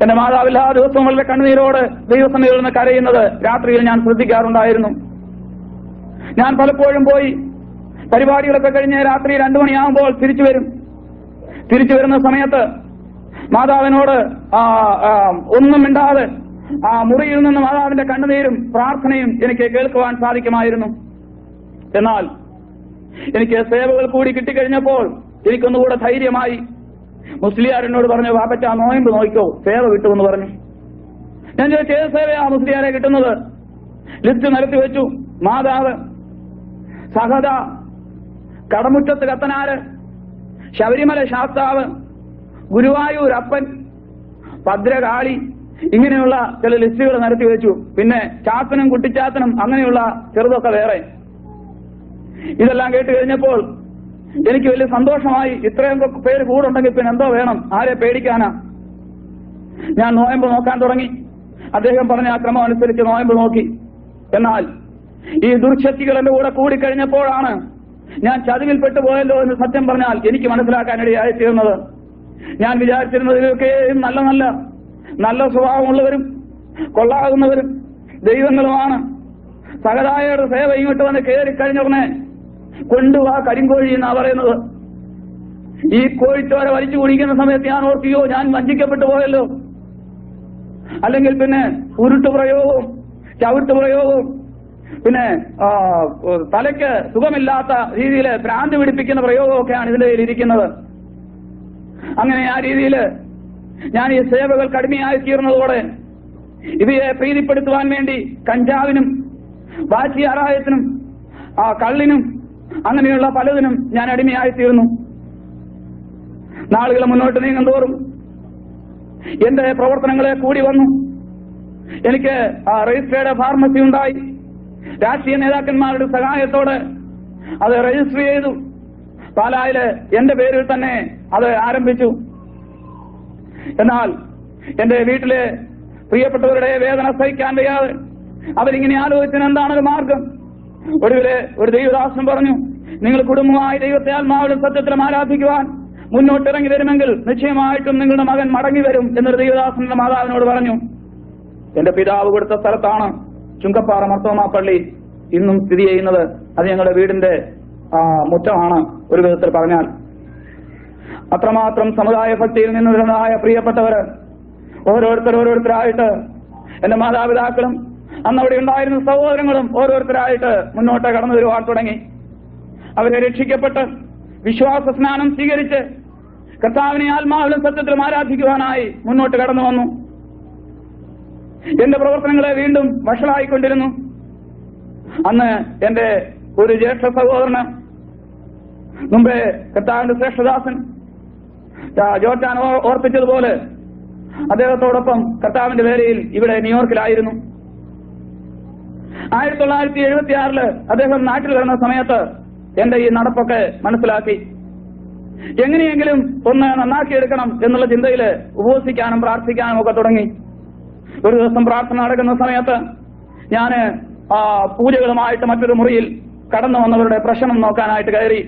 എന്റെ മാതാവ് എല്ലാ ദിവസവും വളരെ കണ്ണുനീരോട് ദൈവസന്നിധിയിൽ നിന്ന് കരയുന്നത് രാത്രിയിൽ ഞാൻ ശ്രദ്ധിക്കാറുണ്ടായിരുന്നു. ഞാൻ പലപ്പോഴും പോയി പരിപാടികളൊക്കെ കഴിഞ്ഞ് രാത്രി 2 മണിയാകുമ്പോൾ തിരിച്ചു വരും. തിരിച്ചു വരുന്ന സമയത്ത് മാതാവിനോട് ഒന്നും മിണ്ടാതെ മുറിയിൽ നിന്ന് മാതാവിന്റെ കണ്ണുനീരും പ്രാർത്ഥനയും എനിക്ക് കേൾക്കുവാൻ സാധിക്കുമായിരുന്നു. എന്നാൽ എനിക്ക് സേവകൾ കൂടി കിട്ടിക്കഴിഞ്ഞപ്പോൾ എനിക്കൊന്നുകൂടെ ധൈര്യമായി. മുസ്ലിയാരെന്നോട് പറഞ്ഞു, വാപ്പച്ച നോയമ്പ് നോക്കിക്കോ, സേവ കിട്ടുമെന്ന് പറഞ്ഞു. ഞാൻ ചോദിച്ചു, ഏത് സേവയാ മുസ്ലിയാരെ കിട്ടുന്നത്? ലിസ്റ്റ് നിരത്തി വെച്ചു. മാതാവ്, സഹദ, കടമുറ്റത്ത് കത്തനാര്, ശബരിമല ശാസ്താവ്, ഗുരുവായൂർ അപ്പൻ, ഭദ്രകാളി, ഇങ്ങനെയുള്ള ചില ലിസ്റ്റുകൾ നിരത്തി വെച്ചു. പിന്നെ ചാത്തനും കുട്ടിച്ചാത്തനും അങ്ങനെയുള്ള ചെറുതൊക്കെ വേറെ. ഇതെല്ലാം കേട്ട് കഴിഞ്ഞപ്പോൾ എനിക്ക് വലിയ സന്തോഷമായി. ഇത്രയും പേര് കൂടുണ്ടെങ്കിൽ പിന്നെ എന്തോ വേണം, ആരെ പേടിക്കാനാ? ഞാൻ നോയമ്പ് നോക്കാൻ തുടങ്ങി. അദ്ദേഹം പറഞ്ഞ ആ ക്രമം അനുസരിച്ച് നോയമ്പ് നോക്കി. എന്നാൽ ഈ ദുർശക്തികൾ എന്റെ കൂടെ കൂടിക്കഴിഞ്ഞപ്പോഴാണ് ഞാൻ ചതിവിൽപ്പെട്ടു പോയല്ലോ എന്ന് സത്യം പറഞ്ഞാൽ എനിക്ക് മനസ്സിലാക്കാനിടയായി തീർന്നത്. ഞാൻ വിചാരിച്ചിരുന്നത് ഇതൊക്കെ നല്ല സ്വഭാവമുള്ളവരും കൊള്ളാകുന്നവരും ദൈവങ്ങളുമാണ്. സഹതായയുടെ സേവ ഇങ്ങോട്ട് വന്ന് കയറിക്കഴിഞ്ഞുടനെ കൊണ്ടുവാ കരിങ്കോഴി എന്നാ പറയുന്നത്. ഈ കോഴിച്ചോര വലിച്ചു കുടിക്കുന്ന സമയത്ത് ഞാൻ ഓർക്കുകയോ, ഞാൻ വഞ്ചിക്കപ്പെട്ടു പോയല്ലോ. അല്ലെങ്കിൽ പിന്നെ ഉരുട്ടുപ്രയോഗവും ചവിട്ടുപ്രയോഗവും പിന്നെ തലയ്ക്ക് സുഖമില്ലാത്ത രീതിയിൽ ഭ്രാന്തി പിടിപ്പിക്കുന്ന പ്രയോഗമൊക്കെയാണ് ഇതിന്റെ കയ്യിൽ ഇരിക്കുന്നത്. അങ്ങനെ ആ രീതിയിൽ ഞാൻ ഈ സേവകൾ കടുമയായി തീർന്നതോടെ ഇവയെ പ്രീതിപ്പെടുത്തുവാൻ വേണ്ടി കഞ്ചാവിനും വാച്ചിയാറായത്തിനും കള്ളിനും അങ്ങനെയുള്ള പലതിനും ഞാൻ അടിമയായി തീർന്നു. നാളുകൾ മുന്നോട്ട് നീങ്ങും തോറും എന്റെ പ്രവർത്തനങ്ങളെ കൂടി വന്നു. എനിക്ക് രജിസ്റ്റേർഡ് ഫാർമസി ഉണ്ടായി. രാഷ്ട്രീയ നേതാക്കന്മാരുടെ സഹായത്തോടെ അത് രജിസ്റ്റർ ചെയ്തു. പാലായില് എന്റെ പേരിൽ തന്നെ അത് ആരംഭിച്ചു. എന്നാൽ എന്റെ വീട്ടിലെ പ്രിയപ്പെട്ടവരുടെ വേദന സഹിക്കാൻ വയ്യാതെ അവരിങ്ങനെ ആലോചിച്ചതിന് എന്താണൊരു മാർഗം? ഒടുവിലെ ഒരു ദൈവദാസൻ പറഞ്ഞു, നിങ്ങൾ കുടുംബമായി ദൈവത്തെ ആത്മാവിലും സത്യത്തിലും ആരാധിക്കുവാൻ മുന്നോട്ടിറങ്ങി വരുമെങ്കിൽ നിശ്ചയമായിട്ടും നിങ്ങളുടെ മകൻ മടങ്ങി വരും എന്നൊരു ദൈവദാസന്റെ മാതാവിനോട് പറഞ്ഞു. എന്റെ പിതാവ് കൊടുത്ത സ്ഥലത്താണ് ചുങ്കപ്പാറ മർത്തോമാ പള്ളി. ഇന്നും സ്ഥിതി ചെയ്യുന്നത്. അത് ഞങ്ങളുടെ വീടിന്റെ മുറ്റമാണ് ഒരു വിധത്തിൽ പറഞ്ഞാൽ. അത്രമാത്രം സമുദായ ഭക്തിയിൽ നിന്നുള്ളതായ പ്രിയപ്പെട്ടവര് ഓരോരുത്തരായിട്ട് എന്റെ മാതാപിതാക്കളും അന്നവിടെ ഉണ്ടായിരുന്ന സഹോദരങ്ങളും ഓരോരുത്തരായിട്ട് മുന്നോട്ട് കടന്നു വരുവാൻ തുടങ്ങി. അവരെ രക്ഷിക്കപ്പെട്ട് വിശ്വാസ സ്നാനം സ്വീകരിച്ച് കർത്താവിനെ ആത്മാവിലും സത്യത്തിലും ആരാധിക്കുവാനായി മുന്നോട്ട് കടന്നു വന്നു. എന്റെ പ്രവർത്തനങ്ങളെ വീണ്ടും വഷളായിക്കൊണ്ടിരുന്നു. അന്ന് എന്റെ ഒരു ജ്യേഷ്ഠ സഹോദരന് മുമ്പേ കർത്താവിന്റെ ശ്രേഷ്ഠദാസൻ ജോർജാൻ ഓർപ്പിച്ചതുപോലെ അദ്ദേഹത്തോടൊപ്പം കർത്താവിന്റെ വേലയിൽ ഇവിടെ ന്യൂയോർക്കിലായിരുന്നു. 1976 അദ്ദേഹം നാട്ടിൽ വരുന്ന സമയത്ത് എന്റെ ഈ നടപ്പൊക്കെ മനസ്സിലാക്കി. എങ്ങനെയെങ്കിലും ഒന്ന് നന്നാക്കിയെടുക്കണം എന്നുള്ള ചിന്തയിൽ ഉപവസിക്കാനും പ്രാർത്ഥിക്കാനും ഒക്കെ തുടങ്ങി. ഒരു ദിവസം പ്രാർത്ഥന നടക്കുന്ന സമയത്ത് ഞാന് പൂജകളുമായിട്ട് മറ്റൊരു മുറിയിൽ കടന്നു വന്നവരുടെ പ്രശ്നം നോക്കാനായിട്ട് കയറി.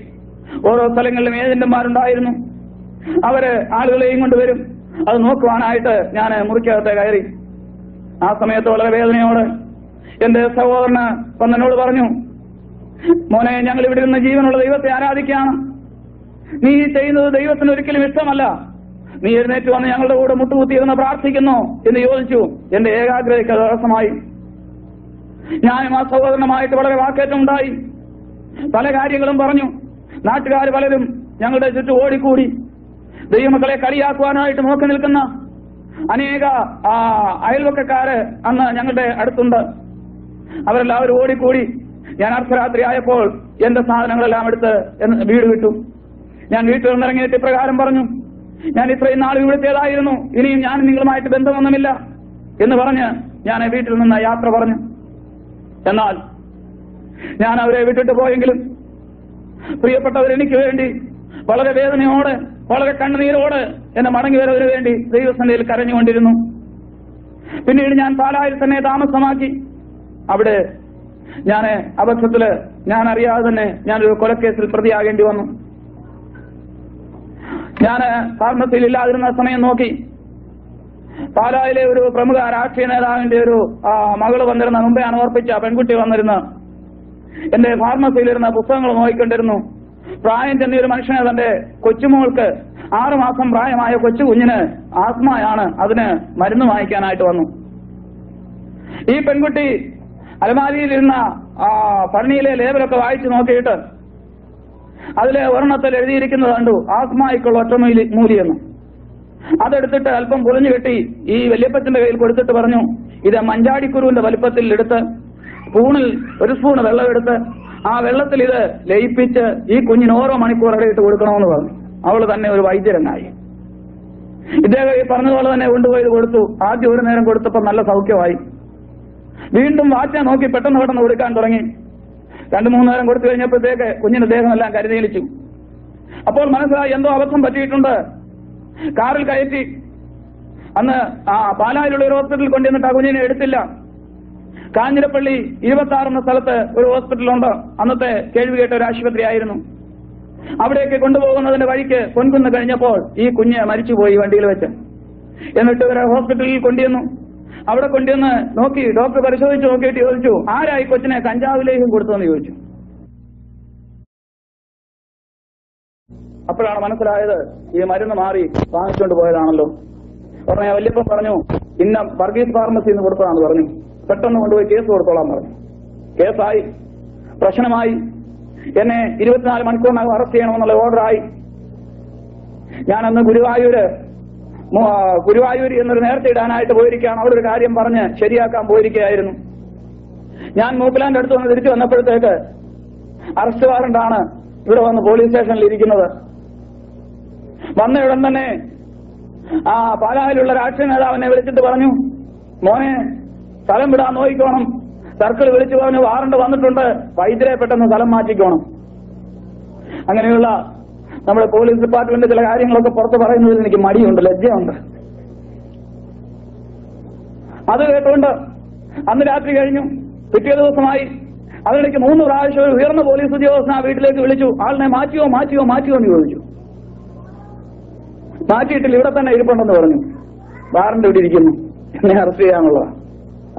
ഓരോ സ്ഥലങ്ങളിലും ഏജന്റുമാരുണ്ടായിരുന്നു. അവര് ആളുകളെയും കൊണ്ടുവരും. അത് നോക്കുവാനായിട്ട് ഞാൻ മുറിക്കകത്ത് കയറി. ആ സമയത്ത് വളരെ വേദനയോട് എന്റെ സഹോദരന് എന്നോട് പറഞ്ഞു, മോനെ, ഞങ്ങൾ ഇവിടെ ഇരുന്ന് ജീവനുള്ള ദൈവത്തെ ആരാധിക്കുകയാണ്. നീ ചെയ്യുന്നത് ദൈവത്തിന് ഒരിക്കലും ഇഷ്ടമല്ല. നീ എഴുന്നേറ്റ് വന്ന് ഞങ്ങളുടെ കൂടെ മുട്ടുകുത്തിയിരുന്ന് പ്രാർത്ഥിക്കുന്നു എന്ന് ചോദിച്ചു. എന്റെ ഏകാഗ്രതയ്ക്ക് തടസ്സമായി. ഞാനും ആ സഹോദരനുമായിട്ട് വളരെ വാക്കേറ്റം ഉണ്ടായി. പല കാര്യങ്ങളും പറഞ്ഞു. നാട്ടുകാർ പലരും ഞങ്ങളുടെ ചുറ്റും ഓടിക്കൂടി. ദൈവമക്കളെ കളിയാക്കുവാനായിട്ട് നോക്കി നിൽക്കുന്ന അനേക അയൽവക്കക്കാര് അന്ന് ഞങ്ങളുടെ അടുത്തുണ്ട്. അവരെല്ലാവരും ഓടിക്കൂടി. ഞാൻ അർദ്ധരാത്രി ആയപ്പോൾ എന്റെ സാധനങ്ങളെല്ലാം എടുത്ത് വീട് വിട്ടു. ഞാൻ വീട്ടിൽ നിന്നിറങ്ങിയിട്ട് ഇപ്രകാരം പറഞ്ഞു, ഞാൻ ഇത്രയും നാൾ ഇവിടുത്തേതായിരുന്നു, ഇനിയും ഞാൻ നിങ്ങളുമായിട്ട് ബന്ധമൊന്നുമില്ല എന്ന് പറഞ്ഞ് ഞാൻ വീട്ടിൽ നിന്ന് യാത്ര പറഞ്ഞു. എന്നാൽ ഞാൻ അവരെ വിട്ടിട്ട് പോയെങ്കിലും പ്രിയപ്പെട്ടവരെനിക്ക് വേണ്ടി വളരെ വേദനയോടെ വളരെ കണ്ണുനീരോടെ എന്നെ മടങ്ങി വരവന് വേണ്ടി ദൈവസന്നിധിയിൽ കരഞ്ഞുകൊണ്ടിരുന്നു. പിന്നീട് ഞാൻ പാലായിൽ തന്നെ താമസമാക്കി. അവിടെ ഞാൻ അബദ്ധത്തില് ഞാൻ അറിയാതെ തന്നെ ഞാനൊരു കൊലക്കേസിൽ പ്രതിയാകേണ്ടി വന്നു. ഞാൻ ഫാർമസിയിൽ ഇല്ലാതിരുന്ന സമയം നോക്കി പാലായിലെ ഒരു പ്രമുഖ രാഷ്ട്രീയ നേതാവിന്റെ ഒരു മകള് വന്നിരുന്ന, മുമ്പെയാണ് ഓർപ്പിച്ച പെൺകുട്ടി വന്നിരുന്ന എന്റെ ഫാർമസിയിലിരുന്ന പുസ്തകങ്ങൾ നോക്കിക്കൊണ്ടിരുന്നു. പ്രായം ചെന്ന ഒരു മനുഷ്യനെ തന്റെ കൊച്ചുമോൾക്ക് 6 മാസം പ്രായമായ കൊച്ചു കുഞ്ഞിന് ആസ്മയാണ്, അതിന് മരുന്ന് വാങ്ങിക്കാനായിട്ട് വന്നു. ഈ പെൺകുട്ടി അലമാരിയിലിരുന്ന പഴനിയിലെ ലേബലൊക്കെ വായിച്ചു നോക്കിയിട്ട് അതിലെ ഒരെണ്ണത്തിൽ എഴുതിയിരിക്കുന്നത് കണ്ടു, ആസ്മയ്ക്കുള്ള ഒറ്റമൂലിയെന്ന്. അതെടുത്തിട്ട് അല്പം പൊളിഞ്ഞു കെട്ടി ഈ വല്യപ്പച്ചന്റെ കയ്യിൽ കൊടുത്തിട്ട് പറഞ്ഞു, ഇത് മഞ്ചാടിക്കുരുവിന്റെ വലിപ്പത്തിൽ എടുത്ത് സ്പൂണിൽ ഒരു സ്പൂണ് വെള്ളമെടുത്ത് ആ വെള്ളത്തിൽ ഇത് ലയിപ്പിച്ച് ഈ കുഞ്ഞിന് ഓരോ മണിക്കൂർ ഇടയിട്ട് കൊടുക്കണമെന്ന് പറഞ്ഞു. അവള് തന്നെ ഒരു വൈദ്യരനായി. ഇദ്ദേഹം ഈ പറഞ്ഞതുപോലെ തന്നെ കൊണ്ടുപോയി കൊടുത്തു. ആദ്യം ഒരു നേരം കൊടുത്തപ്പോൾ നല്ല സൗഖ്യമായി. വീണ്ടും വാച്ച നോക്കി പെട്ടെന്ന് കൊടുക്കാൻ തുടങ്ങി. 2-3 നേരം കൊടുത്തു കഴിഞ്ഞപ്പോഴത്തേക്ക് കുഞ്ഞിന്റെ ദേഹമെല്ലാം കരുതീലിച്ചു. അപ്പോൾ മനസ്സിലായി എന്തോ അബദ്ധം പറ്റിയിട്ടുണ്ട്. കാറിൽ കയറ്റി അന്ന് പാലായിലുള്ള ഒരു ഹോസ്പിറ്റലിൽ കൊണ്ടുവന്നിട്ട് ആ കുഞ്ഞിനെ എടുത്തില്ല. കാഞ്ഞിരപ്പള്ളി 26 എന്ന സ്ഥലത്ത് ഒരു ഹോസ്പിറ്റലുണ്ട്. അന്നത്തെ കേൾവി കേട്ട ഒരു ആശുപത്രി ആയിരുന്നു. അവിടേക്ക് കൊണ്ടുപോകുന്നതിന്റെ വഴിക്ക് പൊൻകുന്ന് കഴിഞ്ഞപ്പോൾ ഈ കുഞ്ഞ് മരിച്ചുപോയി വണ്ടിയിൽ വെച്ച്. എന്നിട്ട് ഇവരെ ഹോസ്പിറ്റലിൽ കൊണ്ടുവന്നു. അവിടെ കൊണ്ടുവന്ന് നോക്കി, ഡോക്ടർ പരിശോധിച്ച് നോക്കിയിട്ട് ചോദിച്ചു, ആരായി കൊച്ചിനെ കഞ്ചാവിലേക്കും കൊടുത്തുവെന്ന് ചോദിച്ചു. അപ്പോഴാണ് മനസ്സിലായത് ഈ മരുന്ന് മാറി വാങ്ങിച്ചുകൊണ്ട് പോയതാണല്ലോ. ഉടനെ വല്യപ്പൻ പറഞ്ഞു, ഇന്ന വർഗീസ് ഫാർമസി എന്ന് കൊടുത്തതാണെന്ന് പറഞ്ഞു. പെട്ടെന്ന് കൊണ്ടുപോയി കേസ് കൊടുത്തോളാൻ പറഞ്ഞു. കേസായി, പ്രശ്നമായി. എന്നെ 24 മണിക്കൂറിനകം അറസ്റ്റ് ചെയ്യണമെന്നുള്ള ഓർഡറായി. ഞാനന്ന് ഗുരുവായൂർ എന്നൊരു നേരത്തെ ഇടാനായിട്ട് പോയിരിക്കുകയാണ്. അവിടെ ഒരു കാര്യം പറഞ്ഞ് ശരിയാക്കാൻ പോയിരിക്കുകയായിരുന്നു. ഞാൻ മൂപ്പിലാന്റെ അടുത്ത് വന്ന് തിരിച്ചു വന്നപ്പോഴത്തേക്ക് അറസ്റ്റ് വാറണ്ടാണ് ഇവിടെ വന്ന് പോലീസ് സ്റ്റേഷനിൽ ഇരിക്കുന്നത്. വന്ന ഉടൻ തന്നെ പാലായിലുള്ള രാഷ്ട്രീയ നേതാവിനെ വിളിച്ചിട്ട് പറഞ്ഞു, മോനെ സ്ഥലം വിടാൻ നോക്കിക്കോണം. സർക്കിൾ വിളിച്ചു പറഞ്ഞു, വാറണ്ട് വന്നിട്ടുണ്ട്, വൈദ്യരെ പെട്ടെന്ന് സ്ഥലം മാറ്റിക്കോണം. അങ്ങനെയുള്ള നമ്മുടെ പോലീസ് ഡിപ്പാർട്ട്മെന്റ് ചില കാര്യങ്ങളൊക്കെ പുറത്ത് പറയുന്നതിൽ എനിക്ക് മടിയുണ്ട്, ലജ്ജയുണ്ട്. അത് കേട്ടുകൊണ്ട് അന്ന് രാത്രി കഴിഞ്ഞു. പിറ്റേ ദിവസമായി. അതിനിടയ്ക്ക് 3 പ്രാവശ്യം ഒരു ഉയർന്ന പോലീസ് ഉദ്യോഗസ്ഥൻ ആ വീട്ടിലേക്ക് വിളിച്ചു. ആളിനെ മാറ്റിയോ എന്ന് ചോദിച്ചു. മാറ്റിയിട്ടില്ല, ഇവിടെ തന്നെ ഇരിപ്പുണ്ടെന്ന് പറഞ്ഞു. വാറണ്ട് ഇവിടെ ഇരിക്കുന്നു, എന്നെ അറസ്റ്റ് ചെയ്യാനുള്ളതാണ്.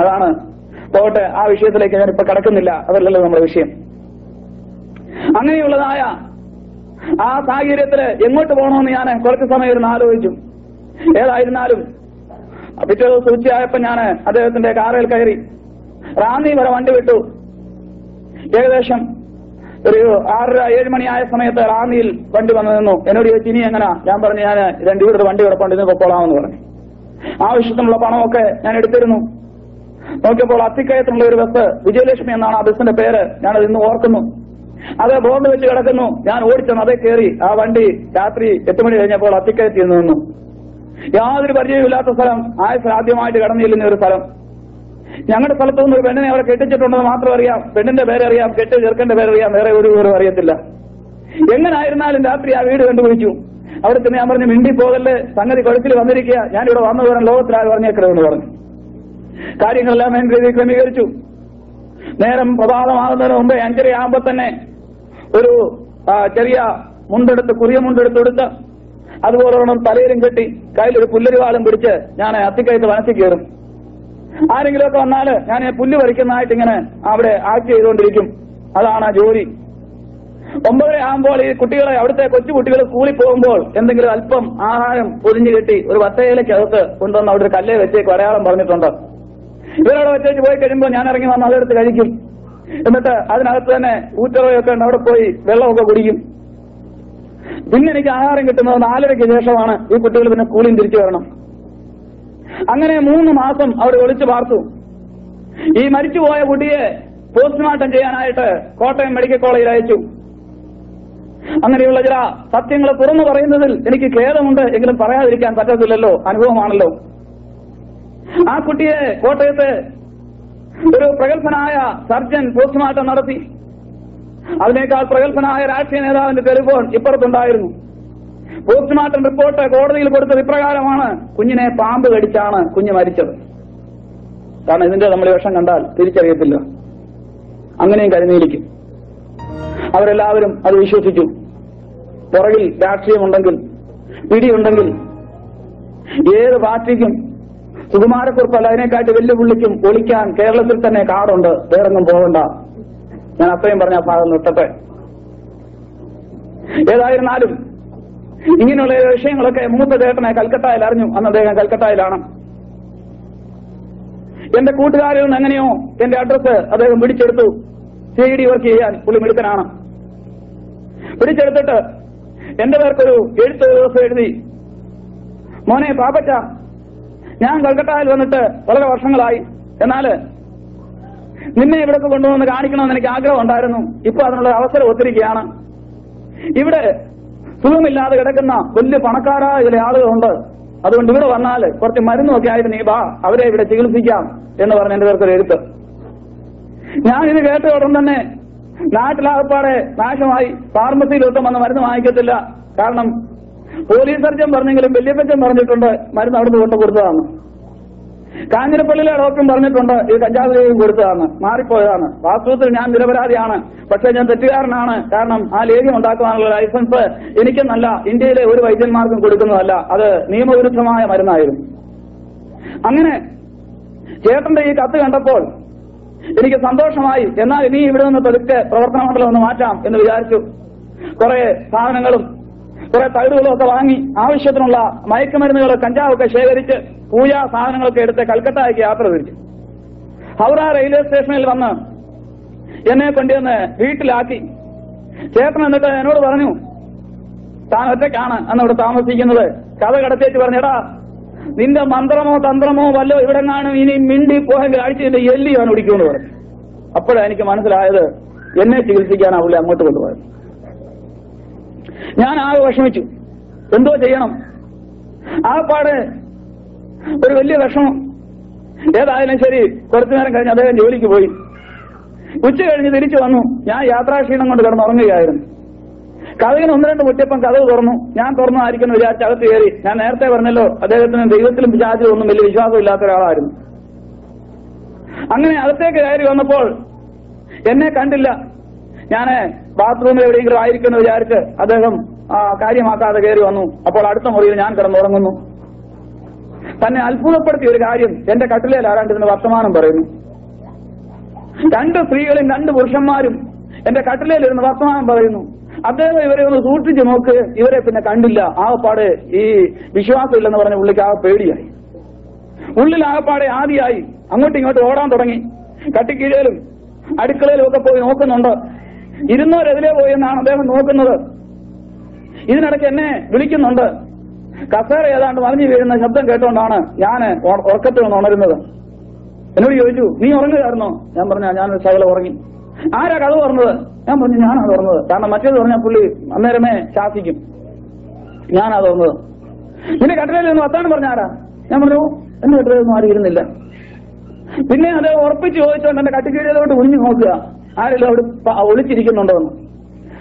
അതാണ് പോകട്ടെ, ആ വിഷയത്തിലേക്ക് ഞാൻ ഇപ്പൊ കടക്കുന്നില്ല, അതല്ലല്ലോ നമ്മുടെ വിഷയം. അങ്ങനെയുള്ളതായ ആ സാഹചര്യത്തില് എങ്ങോട്ട് പോകണമെന്ന് ഞാൻ കുറച്ചു സമയം ഇരുന്ന് ആലോചിച്ചു. ഏതായിരുന്നാലും പിറ്റേ ദിവസം ഉച്ചയായപ്പോ ഞാൻ അദ്ദേഹത്തിന്റെ കാറിൽ കയറി റാന്നി വരെ വണ്ടി വിട്ടു. ഏകദേശം ഒരു 6-7 മണിയായ സമയത്ത് റാന്നിയിൽ വണ്ടി വന്നു നിന്നു. എന്നോട് ചോദിച്ചു ഇനി എങ്ങനാ? ഞാൻ പറഞ്ഞു ഞാൻ 2 വീട് വണ്ടി കിടപ്പുണ്ട്, ഇന്ന് പൊക്കോളാമെന്ന് പറഞ്ഞു. ആവശ്യത്തിനുള്ള പണമൊക്കെ ഞാൻ എടുത്തിരുന്നു. നോക്കിയപ്പോൾ അത്തിക്കയത്തിനുള്ള ഒരു ബസ്, വിജയലക്ഷ്മി എന്നാണ് ആ ബസിന്റെ പേര്, ഞാനത് ഇന്ന് ഓർക്കുന്നു. അത് ബോർഡ് വെച്ച് കിടക്കുന്നു. ഞാൻ ഓടിച്ചെന്ന് അതേ കയറി. ആ വണ്ടി രാത്രി 8 മണി കഴിഞ്ഞപ്പോൾ അത്തിക്കയത്തിൽ നിന്നു. യാതൊരു പരിചയമില്ലാത്ത സ്ഥലം, ആദ്യമായിട്ട് കടന്നു ചെല്ലുന്ന ഒരു സ്ഥലം. ഞങ്ങളുടെ സ്ഥലത്തു നിന്ന് ഒരു പെണ്ണിനെ അവിടെ കെട്ടിച്ചിട്ടുണ്ടെന്ന് മാത്രം അറിയാം. പെണ്ണിന്റെ പേരറിയാം, കെട്ട് ചെറുക്കന്റെ പേരറിയാം, വേറെ ഒരു വിവരം അറിയത്തില്ല. എങ്ങനായിരുന്നാലും രാത്രി ആ വീട് കണ്ടുപിടിച്ചു. അവിടെ ചെന്ന് ഞാൻ പറഞ്ഞു മിണ്ടി പോകല്ലേ, സംഗതി കുഴച്ചിൽ വന്നിരിക്കുക, ഞാനിവിടെ വന്നു വരാൻ ലോകത്തിലാകെ പറഞ്ഞേക്കണമെന്ന് പറഞ്ഞു. കാര്യങ്ങളെല്ലാം വേണ്ട രീതിയിൽ ക്രമീകരിച്ചു. നേരം പ്രഭാതമാകുന്നതിന് മുമ്പേ 5:30 ആകുമ്പോ തന്നെ ഒരു ചെറിയ മുണ്ടെടുത്ത്, കുറിയ മുണ്ടെടുത്തെടുത്ത് അതുപോലെ തലയിലും കെട്ടി കയ്യിലൊരു പുല്ലരിവാളും പിടിച്ച് ഞാൻ അത്തിക്കയത്ത് വനത്തിൽ കയറും. ആരെങ്കിലുമൊക്കെ വന്നാൽ ഞാൻ പുല്ല് പറിക്കുന്നതായിട്ട് ഇങ്ങനെ അവിടെ ആക്ട് ചെയ്തുകൊണ്ടിരിക്കും. അതാണ് ജോലി. 9:30 ആകുമ്പോൾ ഈ കുട്ടികളെ, അവിടുത്തെ കൊച്ചുകുട്ടികൾ സ്കൂളിൽ പോകുമ്പോൾ എന്തെങ്കിലും അല്പം ആഹാരം പൊതിഞ്ഞു കെട്ടി ഒരു വട്ടയിലേക്കകത്ത് കൊണ്ടുവന്ന് അവിടെ ഒരു കല്ലേ വെച്ചേക്ക് അടയാളം പറഞ്ഞിട്ടുണ്ട്. ഇവരവിടെ വെച്ചേക്ക് പോയി കഴിയുമ്പോൾ ഞാൻ ഇറങ്ങി വന്ന് അതെടുത്ത് കഴിക്കും. എന്നിട്ട് അതിനകത്ത് തന്നെ ഊറ്ററയൊക്കെ ഉണ്ട്, അവിടെ പോയി വെള്ളമൊക്കെ കുടിക്കും. പിന്നെ എനിക്ക് ആഹാരം കിട്ടുന്നത് 4:30 ശേഷമാണ്. ഈ കുട്ടികൾ പിന്നെ സ്കൂളിൽ തിരിച്ചു വരണം. അങ്ങനെ 3 മാസം അവിടെ ഒളിച്ചു പാർത്തു. ഈ മരിച്ചുപോയ കുട്ടിയെ പോസ്റ്റ്മോർട്ടം ചെയ്യാനായിട്ട് കോട്ടയം മെഡിക്കൽ കോളേജിൽ അയച്ചു. അങ്ങനെയുള്ള ചില സത്യങ്ങൾ തുറന്നു പറയുന്നതിൽ എനിക്ക് ഖേദമുണ്ട്, എങ്കിലും പറയാതിരിക്കാൻ പറ്റത്തില്ലല്ലോ, അനുഭവമാണല്ലോ. ആ കുട്ടിയെ കോട്ടയത്ത് ഒരു പ്രഗത്ഭനായ സർജൻ പോസ്റ്റ്മോർട്ടം നടത്തി. അതിനേക്കാൾ പ്രഗത്ഭനായ രാഷ്ട്രീയ നേതാവിന്റെ ടെലിഫോൺ ഇപ്പുറത്തുണ്ടായിരുന്നു. പോസ്റ്റ്മോർട്ടം റിപ്പോർട്ട് കോടതിയിൽ കൊടുത്തത് ഇപ്രകാരമാണ്: കുഞ്ഞിനെ പാമ്പ് കടിച്ചാണ് കുഞ്ഞ് മരിച്ചത്. കാരണം ഇതിന്റെ നമ്മൾ വിഷം കണ്ടാൽ തിരിച്ചറിയത്തില്ല, അങ്ങനെയും കരുനീലിക്കും. അവരെല്ലാവരും അത് വിശ്വസിച്ചു. പുറകിൽ രാഷ്ട്രീയമുണ്ടെങ്കിൽ, പിടിയുണ്ടെങ്കിൽ ഏത് പാർട്ടിക്കും സുകുമാരക്കുറുപ്പല്ല അതിനെക്കാട്ടി വെല്ലുവിളിക്കും ഒളിക്കാൻ കേരളത്തിൽ തന്നെ കാടുണ്ട്, വേറെങ്ങും പോകണ്ട. ഞാൻ അത്രയും പറഞ്ഞ ഭാഗം നിർത്തട്ടെ. ഏതായിരുന്നാലും ഇങ്ങനെയുള്ള വിഷയങ്ങളൊക്കെ മൂത്ത ചേട്ടനെ കൽക്കട്ടയിൽ അറിഞ്ഞു. അന്ന് അദ്ദേഹം കൽക്കട്ടയിലാണ്. എന്റെ കൂട്ടുകാരിൽ നിന്ന് എങ്ങനെയോ എന്റെ അഡ്രസ് അദ്ദേഹം പിടിച്ചെടുത്തു. CID വർക്ക് ചെയ്യാൻ പുള്ളി മിടുക്കനാണ്. പിടിച്ചെടുത്തിട്ട് എന്റെ പേർക്കൊരു എഴുത്ത് ദിവസം എഴുതി: മോനെ പാപ്പച്ച, ഞാൻ കൽക്കട്ടയിൽ വന്നിട്ട് വളരെ വർഷങ്ങളായി, എന്നാൽ നിന്നെ ഇവിടൊക്കെ കൊണ്ടുവന്ന് കാണിക്കണമെന്ന് എനിക്ക് ആഗ്രഹം ഉണ്ടായിരുന്നു. ഇപ്പൊ അതിനുള്ള അവസരം ഒത്തിരിക്കുകയാണ്. ഇവിടെ സുഖമില്ലാതെ കിടക്കുന്ന വലിയ പണക്കാരായ ചില ആളുകളുണ്ട്. അതുകൊണ്ട് ഇവിടെ വന്നാൽ കുറച്ച് മരുന്നൊക്കെ ആയിട്ട് നീ വാ, അവരെ ഇവിടെ ചികിത്സിക്കാം എന്ന് പറഞ്ഞ് എന്റെ പേർക്കൊരു എഴുത്ത്. ഞാനിത് കേട്ട ഉടൻ തന്നെ നാട്ടിലാകപ്പാടെ നാശമായി. ഫാർമസിയിലൊട്ടും വന്ന് മരുന്ന് വാങ്ങിക്കത്തില്ല. കാരണം പോലീസ് സർജൻ പറഞ്ഞെങ്കിലും വല്യപ്പച്ചൻ പറഞ്ഞിട്ടുണ്ട് മരുന്ന് അവിടുന്ന് കൊണ്ട് കൊടുത്തതാണ്. കാഞ്ഞിരപ്പള്ളിയിലെ ഡോക്ടറും പറഞ്ഞിട്ടുണ്ട് ഇത് കഞ്ചാവ് ലേഖ്യം കൊടുത്തതാണ്, മാറിപ്പോയതാണ്. വാസ്തവത്തിൽ ഞാൻ നിരപരാധിയാണ്, പക്ഷേ ഞാൻ തെറ്റുകാരനാണ്. കാരണം ആ ലേഖ്യം ഉണ്ടാക്കാനുള്ള ലൈസൻസ് എനിക്കെന്നല്ല, ഇന്ത്യയിലെ ഒരു വൈദ്യന്മാർക്കും കൊടുക്കുന്നതല്ല. അത് നിയമവിരുദ്ധമായ മരുന്നായിരുന്നു. അങ്ങനെ ചേട്ടന്റെ ഈ കത്ത് കണ്ടപ്പോൾ എനിക്ക് സന്തോഷമായി. എന്നാൽ ഇനി ഇവിടെ നിന്ന് പതുക്കെ പ്രവർത്തന മണ്ഡലം ഒന്ന് മാറ്റാം എന്ന് വിചാരിച്ചു. കുറെ സാധനങ്ങളും കുറെ തൈടുകളും ഒക്കെ വാങ്ങി ആവശ്യത്തിനുള്ള മയക്കുമരുന്നുകൾ, കഞ്ചാവൊക്കെ ശേഖരിച്ച് പൂജാ സാധനങ്ങളൊക്കെ എടുത്ത് കൽക്കട്ടയ്ക്ക് യാത്ര തിരിച്ചു. ഹൗറ റെയിൽവേ സ്റ്റേഷനിൽ വന്ന് എന്നെ കൊണ്ടുവന്ന് വീട്ടിലാക്കി. ചേട്ടൻ എന്നിട്ട് എന്നോട് പറഞ്ഞു, താൻ ഒറ്റയ്ക്കാണ് അന്ന് ഇവിടെ താമസിക്കുന്നത്. കഥ കടത്തേച്ച് പറഞ്ഞെടാ, നിന്റെ മന്ത്രമോ തന്ത്രമോ വല്ലോ ഇവിടെ കാണും, ഇനി മിണ്ടി പോയെങ്കിൽ ആഴ്ചയുടെ എല്ലി അവൻ ഓടിക്കുമെന്ന് പറഞ്ഞു. അപ്പോഴാണ് എനിക്ക് മനസ്സിലായത് എന്നെ ചികിത്സിക്കാനാവില്ല അങ്ങോട്ട് കൊണ്ടുപോയത്. ഞാൻ ആകെ വിഷമിച്ചു. എന്തോ ചെയ്യണം? ആകപ്പാട് ഒരു വലിയ വിഷമം. ഏതായാലും ശരി, കുറച്ചു നേരം കഴിഞ്ഞ് അദ്ദേഹം ജോലിക്ക് പോയി. ഉച്ച കഴിഞ്ഞ് തിരിച്ചു വന്നു. ഞാൻ യാത്രാക്ഷീണം കൊണ്ട് കിടന്നുറങ്ങുകയായിരുന്നു. കഥകിന് 1-2 മുറ്റപ്പം കഥവ് തുറന്നു. ഞാൻ തുറന്നതായിരിക്കുന്നു വിചാരിച്ച് അകത്ത് കയറി. ഞാൻ നേരത്തെ പറഞ്ഞല്ലോ അദ്ദേഹത്തിന് ദൈവത്തിലും പിശാചിലും ഒന്നും വലിയ വിശ്വാസമില്ലാത്ത ഒരാളായിരുന്നു. അങ്ങനെ അകത്തേക്ക് കയറി വന്നപ്പോൾ എന്നെ കണ്ടില്ല. ഞാൻ ബാത്റൂമിൽ എവിടെയെങ്കിലും ആയിരിക്കുമെന്ന് വിചാരിച്ച് അദ്ദേഹം കാര്യമാക്കാതെ കയറി വന്നു. അപ്പോൾ അടുത്ത മുറിയിൽ ഞാൻ കിടന്നുറങ്ങുന്നു. തന്നെ അത്ഭുതപ്പെടുത്തിയ ഒരു കാര്യം, എന്റെ കട്ടിലേൽ ആരാണ്ട് ഇതിന് വർത്തമാനം പറയുന്നു. 2 സ്ത്രീകളും 2 പുരുഷന്മാരും എന്റെ കട്ടിലേലിരുന്ന് വർത്തമാനം പറയുന്നു. അദ്ദേഹം ഇവരെ ഒന്ന് സൂക്ഷിച്ചു നോക്ക്, ഇവരെ പിന്നെ കണ്ടില്ല. ആകപ്പാടെ ഈ വിശ്വാസമില്ലെന്ന് പറഞ്ഞ പുള്ളിക്ക് ആ പേടിയായി. ഉള്ളിൽ ആകപ്പാടെ ആദിയായി അങ്ങോട്ടും ഇങ്ങോട്ടും ഓടാൻ തുടങ്ങി. കട്ടിക്കീഴയിലും അടുക്കളയിലും ഒക്കെ പോയി നോക്കുന്നുണ്ട്. ഇരുന്നവരെതിരെ പോയി എന്നാണ് അദ്ദേഹം നോക്കുന്നത്. ഇതിനിടയ്ക്ക് എന്നെ വിളിക്കുന്നുണ്ട്. കസേര ഏതാണ്ട് മറിഞ്ഞു വീഴുന്ന ശബ്ദം കേട്ടോണ്ടാണ് ഞാൻ ഉറക്കത്തിൽ നിന്ന് ഉണരുന്നത്. എന്നോട് ചോദിച്ചു, നീ ഉറങ്ങുകയായിരുന്നോ? ഞാൻ പറഞ്ഞു, ഞാനൊരു ശകലം ഉറങ്ങി. ആരാ കഥ തുറന്നത്? ഞാൻ പറഞ്ഞു, ഞാനാണ് തുറന്നത്. കാരണം മറ്റേത് പറഞ്ഞാൽ പുള്ളി അന്നേരമേ ശാസിക്കും. ഞാനാ തുറന്നത്. നിന്റെ കട്ടിലയിൽ നിന്ന് വർത്താനം പറഞ്ഞ ആരാ? ഞാൻ പറഞ്ഞു, എന്റെ കട്ടിലൊന്നും ആരും ഇരുന്നില്ല. പിന്നെ അത് ഉറപ്പിച്ച് ചോദിച്ചോണ്ട് എന്റെ കട്ടിക്കീഴിലോട്ട് ഒഴിഞ്ഞു നോക്കുക, ആരെല്ലാം അവിടെ ഒളിച്ചിരിക്കുന്നുണ്ടോന്ന്.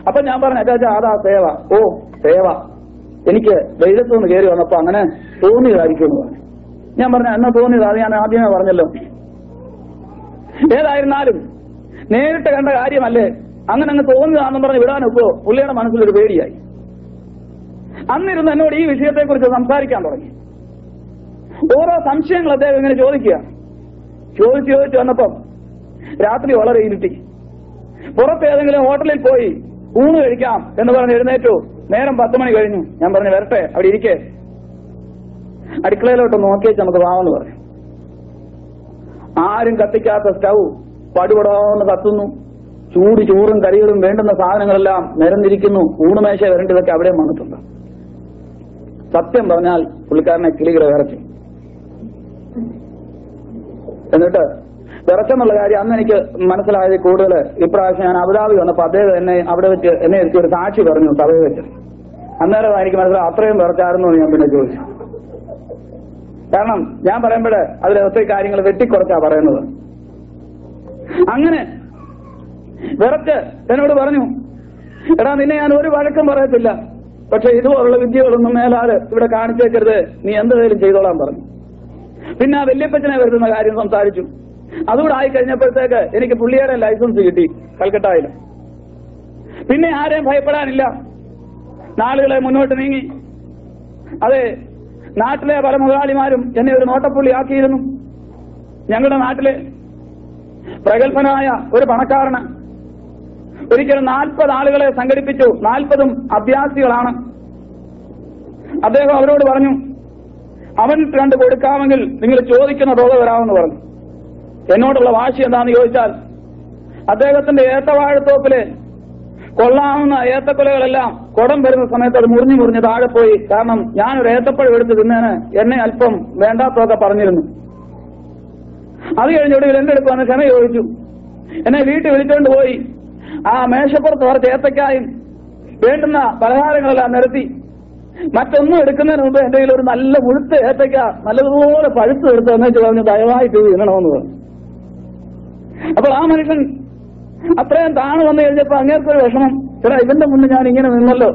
അപ്പൊ ഞാൻ പറഞ്ഞു, അച്ചാ അതാ സേവ. ഓ സേവ, എനിക്ക് വെയിലത്തുനിന്ന് കയറി വന്നപ്പോ അങ്ങനെ തോന്നിയതായിരിക്കും. ഞാൻ പറഞ്ഞു, എന്നാ തോന്നിയത്? അത് ഞാൻ ആദ്യമേ പറഞ്ഞല്ലോ. ഏതായിരുന്നാലും നേരിട്ട് കണ്ട കാര്യമല്ലേ, അങ്ങനെ അങ്ങ് തോന്നിയതാണെന്ന് പറഞ്ഞ് വിടാനൊക്കെ പുള്ളിയുടെ മനസ്സിലൊരു പേടിയായി. അന്നിരുന്ന് എന്നോട് ഈ വിഷയത്തെക്കുറിച്ച് സംസാരിക്കാൻ തുടങ്ങി. ഓരോ സംശയങ്ങൾ അദ്ദേഹം ഇങ്ങനെ ചോദിക്കുക. ചോദിച്ചു വന്നപ്പം രാത്രി വളരെ ഇരുട്ടി. പുറത്ത് ഏതെങ്കിലും ഹോട്ടലിൽ പോയി ഊണ് കഴിക്കാം എന്ന് പറഞ്ഞ് എഴുന്നേറ്റു. നേരം 10 മണി കഴിഞ്ഞു. ഞാൻ പറഞ്ഞു, വരട്ടെ, അവിടെ ഇരിക്കേ, അടുക്കളയിലോട്ട് നോക്കിയേച്ച് നമുക്ക് വാമെന്ന് പറഞ്ഞു. ആരും കത്തിക്കാത്ത സ്റ്റൗ പടുപടോന്ന് കത്തുന്നു. ചോറും കറികളും വേണ്ടുന്ന സാധനങ്ങളെല്ലാം നിരന്നിരിക്കുന്നു. ഊണുമേശ വരേണ്ടതൊക്കെ അവിടെയും വന്നിട്ടുണ്ട്. സത്യം പറഞ്ഞാൽ പുള്ളിക്കാരനെ കിളികളെ വിറച്ചു. എന്നിട്ട് വിറച്ചെന്നുള്ള കാര്യം അന്ന് എനിക്ക് മനസ്സിലായത് കൂടുതൽ ഇപ്രാവശ്യം ഞാൻ അബുദാബി വന്നപ്പോ അദ്ദേഹം എന്നെ അവിടെ വെച്ച് എന്നെ എനിക്ക് ഒരു സാക്ഷി പറഞ്ഞു സഭയിൽ വെച്ച്. അന്നേരം എനിക്ക് മനസ്സിലായി അത്രയും വിറച്ചായിരുന്നു എന്ന് ഞാൻ പിന്നെ ചോദിച്ചു. കാരണം ഞാൻ പറയുമ്പോഴേ അതിലെ ഒത്തിരി കാര്യങ്ങൾ വെട്ടിക്കുറച്ചാ പറയുന്നത്. അങ്ങനെ വിറച്ച് എന്നോട് പറഞ്ഞു, എടാ നിന്നെ ഞാൻ ഒരു വഴക്കം പറയത്തില്ല, പക്ഷെ ഇതുപോലുള്ള വിദ്യകളൊന്നും മേലാല് ഇവിടെ കാണിച്ചേക്കരുത്, നീ എന്തെങ്കിലും ചെയ്തോളാൻ പറഞ്ഞു. പിന്നെ ആ വല്യപ്പച്ചനെ വരുത്തുന്ന കാര്യം സംസാരിച്ചു. അതുകൂടെ ആയിക്കഴിഞ്ഞപ്പോഴത്തേക്ക് എനിക്ക് പുള്ളിയുടെ ലൈസൻസ് കിട്ടി കൽക്കട്ടയിൽ. പിന്നെ ആരെയും ഭയപ്പെടാനില്ല. നാളുകളെ മുന്നോട്ട് നീങ്ങി. അതെ, നാട്ടിലെ പല മുതലാളിമാരും എന്നെ ഒരു നോട്ടപ്പുള്ളിയാക്കിയിരുന്നു. ഞങ്ങളുടെ നാട്ടിലെ പ്രഗത്ഭനായ ഒരു പണക്കാരന് ഒരിക്കലും 40 ആളുകളെ സംഘടിപ്പിച്ചു. 40ഉം അഭ്യാസികളാണ്. അദ്ദേഹം അവരോട് പറഞ്ഞു, അവൻ കണ്ട് കൊടുക്കാമെങ്കിൽ നിങ്ങൾ ചോദിക്കുന്ന തുക തരാമെന്ന് പറഞ്ഞു. എന്നോടുള്ള വാശി എന്താണെന്ന് ചോദിച്ചാൽ, അദ്ദേഹത്തിന്റെ ഏത്തവാഴത്തോപ്പിലെ കൊള്ളാവുന്ന ഏത്തക്കൊലകളെല്ലാം കുടം വരുന്ന സമയത്ത് അത് മുറിഞ്ഞു താഴെ പോയി. കാരണം ഞാനൊരു ഏത്തപ്പഴം എടുത്ത് തിന്നേന് എന്നെ അല്പം വേണ്ടാത്തൊക്കെ പറഞ്ഞിരുന്നു. അത് കഴിഞ്ഞൊടുവിൽ എന്റെ അടുത്ത് വന്ന് ക്ഷമ ചോദിച്ചു. എന്നെ വീട്ടിൽ വിളിച്ചുകൊണ്ട് പോയി ആ മേശപ്പുറത്ത് കുറച്ച് ഏത്തക്കായും വേണ്ടുന്ന പലഹാരങ്ങളെല്ലാം നിരത്തി. മറ്റൊന്നും എടുക്കുന്നതിന് മുമ്പ് എന്റെ കയ്യിൽ ഒരു നല്ല മുഴുത്ത ഏത്തക്ക നല്ലതുപോലെ പഴുത്ത് എടുത്ത് എന്നു പറഞ്ഞു, ദയവായിട്ട് തിന്നണമെന്ന് പറഞ്ഞു. അപ്പോൾ ആ മനുഷ്യൻ അത്രയും താണു വന്നു കഴിഞ്ഞപ്പോ അങ്ങേർക്കൊരു വിഷമം. ചേട്ടാ, ഇവന്റെ മുന്നിൽ ഞാൻ ഇങ്ങനെ നിന്നല്ലോ,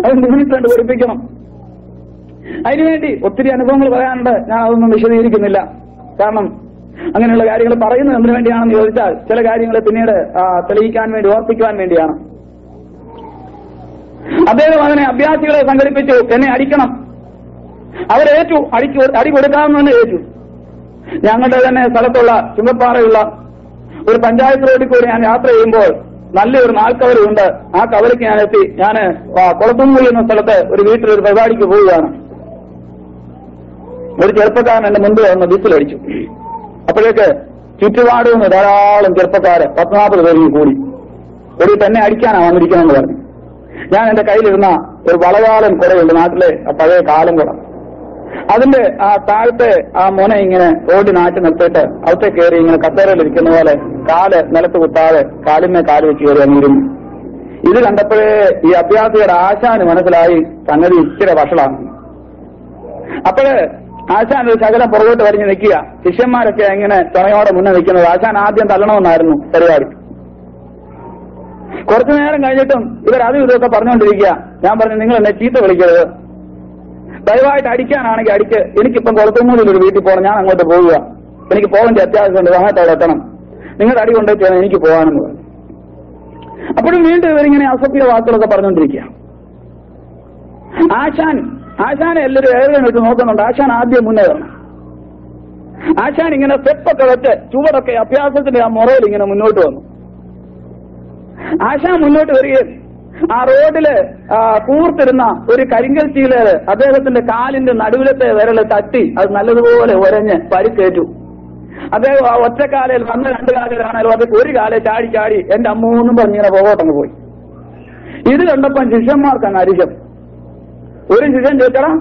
അത് നിന്നിട്ടുണ്ട് പഠിപ്പിക്കണം. അതിനുവേണ്ടി ഒത്തിരി അനുഭവങ്ങൾ പറയാനുണ്ട്. ഞാൻ അതൊന്നും വിശദീകരിക്കുന്നില്ല. കാരണം അങ്ങനെയുള്ള കാര്യങ്ങൾ പറയുന്നത് എന്തിനു വേണ്ടിയാണെന്ന് ചോദിച്ചാൽ ചില കാര്യങ്ങൾ പിന്നീട് തെളിയിക്കാൻ വേണ്ടി, ഓർപ്പിക്കുവാൻ വേണ്ടിയാണ്. അദ്ദേഹം അങ്ങനെ അഭ്യാസികളെ സംഘടിപ്പിച്ചു. എന്നെ അടിക്കണം. അവരേറ്റു. അടി കൊടുക്കാമെന്ന് ഏറ്റു. ഞങ്ങളുടെ തന്നെ സ്ഥലത്തുള്ള ചുങ്കപ്പാറയുള്ള ഒരു പഞ്ചായത്ത് റോഡിൽ കൂടി ഞാൻ യാത്ര ചെയ്യുമ്പോൾ നല്ലൊരു നാൽക്കവരുണ്ട്. ആ കവരയ്ക്ക് ഞാൻ എത്തി. ഞാൻ കുളത്തുംകുഴി എന്ന സ്ഥലത്ത് ഒരു വീട്ടിലൊരു പരിപാടിക്ക് പോവുകയാണ്. ഒരു ചെറുപ്പക്കാരൻ എന്റെ മുൻപ് വന്ന് ബിസിലടിച്ചു. അപ്പോഴേക്ക് ചുറ്റുപാട് നിന്ന് ധാരാളം ചെറുപ്പക്കാര് 10-40 പേരിൽ കൂടി തന്നെ അടിക്കാനാണ് വന്നിരിക്കണമെന്ന് പറഞ്ഞു. ഞാൻ എന്റെ കയ്യിലിരുന്ന ഒരു വളവാളൻ കുടയുണ്ട്, നാട്ടിലെ പഴയ കാലം കുട. അതിന്റെ ആ താഴത്തെ ആ മുന ഇങ്ങനെ റോഡിനാറ്റി നിർത്തിയിട്ട് അവിടത്തെ കയറി ഇങ്ങനെ കസേരയിലിരിക്കുന്ന പോലെ കാല് നിലത്ത് കുത്താതെ കാലിന്മേ കാല് വെച്ച് കയറി അങ്ങിരുന്നു. ഇത് കണ്ടപ്പോഴേ ഈ അഭ്യാസിയുടെ ആശാന് മനസ്സിലായി സംഗതി ഇച്ചിരി വഷളാണ്. അപ്പോഴ് ആശാൻ ഒരു ശകലം പുറകോട്ട് വരിഞ്ഞ് നിൽക്കുക. ശിഷ്യന്മാരൊക്കെ ഇങ്ങനെ ചുണയോടെ മുന്നേ നിൽക്കുന്നത്. ആശാൻ ആദ്യം തള്ളണമെന്നായിരുന്നു പരിപാടി. കുറച്ചു നേരം കഴിഞ്ഞിട്ടും ഇവരതും ഇതൊക്കെ പറഞ്ഞുകൊണ്ടിരിക്കുക. ഞാൻ പറഞ്ഞു, നിങ്ങൾ എന്നെ ചീത്ത വിളിക്കരുത്, ദയവായിട്ട് അടിക്കാനാണെങ്കിൽ അടിക്ക്. എനിക്കിപ്പം കുളത്തുമൂലിൽ ഒരു വീട്ടിൽ പോകണം, ഞാൻ അങ്ങോട്ട് പോവുക, എനിക്ക് പോകേണ്ട അത്യാവശ്യമുണ്ട്, അങ്ങോട്ട് അവിടെ എത്തണം, നിങ്ങളുടെ അടി കൊണ്ടേ ചെയ്യണം, എനിക്ക് പോകാനെന്ന് പറഞ്ഞു. അപ്പോഴും വീണ്ടും ഇവരിങ്ങനെ അസഭ്യ വാക്കുകളൊക്കെ പറഞ്ഞുകൊണ്ടിരിക്കുക. ആശാനെ എല്ലാവരും ഏറെ വെച്ച് നോക്കുന്നുണ്ട്. ആശാൻ ആദ്യം മുന്നേ വരണം. ആശാൻ ഇങ്ങനെ സ്റ്റെപ്പൊക്കെ വെച്ച് ചുവടൊക്കെ അഭ്യാസത്തിന്റെ ആ മുറയിൽ ഇങ്ങനെ മുന്നോട്ട് വന്നു. ആശാൻ മുന്നോട്ട് വരികയും ആ റോഡില് കൂർത്തിരുന്ന ഒരു കരിങ്കൽ ചീലര് അദ്ദേഹത്തിന്റെ കാലിന്റെ നടുവിലത്തെ വിരല് തട്ടി അത് നല്ലതുപോലെ ഉരഞ്ഞ് പരിക്കേറ്റു. അദ്ദേഹം ആ ഒറ്റക്കാലയിൽ വന്ന 2 കാലിലാണല്ലോ അത് ഒരു കാലെ ചാടി ചാടി എന്റെ അമ്മൂന്നും പറഞ്ഞിങ്ങനെ പോകോട്ടങ്ങ് പോയി. ഇത് കണ്ടപ്പം ശിഷ്യന്മാർക്ക് അങ്ങ് അരിശം. ഒരു ശിഷ്യൻ ചോദിച്ചടാ,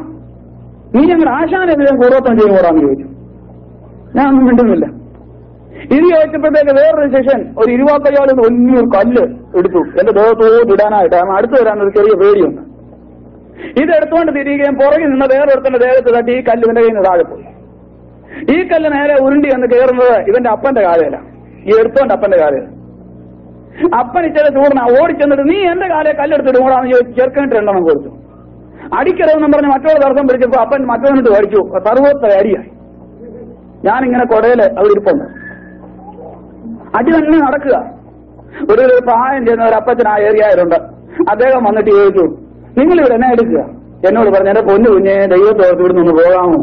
നീ ഞങ്ങൾ ആശാനെതിരെ കൂടോത്തം ചെയ്യുമ്പോഴാന്ന് ചോദിച്ചു. ഞാൻ ഒന്നും മിണ്ടുന്നില്ല. ഇത് ചോദിച്ചപ്പോഴത്തേക്ക് വേറൊരു ശിഷ്യൻ ഒരു 25 വലിയൊരു കല്ല് എടുത്തു എന്റെ ദേഹത്തോട് ഇടാനായിട്ട്. കാരണം അടുത്ത് വരാൻ ഒരു ചെറിയ പേടിയുണ്ട്. ഇത് എടുത്തുകൊണ്ട് തിരികുകയും പുറകിൽ നിന്ന് വേറൊരുത്തന്റെ ദേഹത്ത് തട്ടി ഈ കല്ല് ഇവന്റെ കയ്യിൽ നിന്ന് താഴെ പോയി. ഈ കല്ല് നേരെ ഉരുണ്ടി എന്ന് കയറുന്നത് ഇവന്റെ അപ്പന്റെ കാലയില, ഈ എടുത്തോണ്ട് അപ്പന്റെ കാലയിൽ. അപ്പൻ ഇച്ചിരി ചൂടന ഓടിച്ചെന്നിട്ട് നീ എന്റെ കാലെ കല്ലെടുത്തിട്ട് കൂടാന്ന് ചോദിച്ചു. ചെറുക്കനിട്ട് 2 എണ്ണം കൊടുത്തു. അടിക്കരുതെന്നും പറഞ്ഞ് മറ്റൊരു തർക്കം പിടിച്ചപ്പോ അപ്പൻ മറ്റൊന്നിട്ട് അടിച്ചു. സർവത്തെ അടിയായി. ഞാനിങ്ങനെ കൊടയില് അവരിപ്പുണ്ട്. അടി തന്നെ നടക്കുക. ഒരു പ്രായം ചെയ്യുന്ന ഒരു അപ്പച്ചൻ ആ ഏരിയയിലുണ്ട്. അദ്ദേഹം വന്നിട്ട് ചോദിച്ചു, നിങ്ങൾ ഇവിടെ എന്നെ എടുക്കുക? എന്നോട് പറഞ്ഞു, എന്റെ പൊന്നു കുഞ്ഞെ ദൈവത്തോർത്ത് ഇവിടെ നിന്ന് പോകാമോ?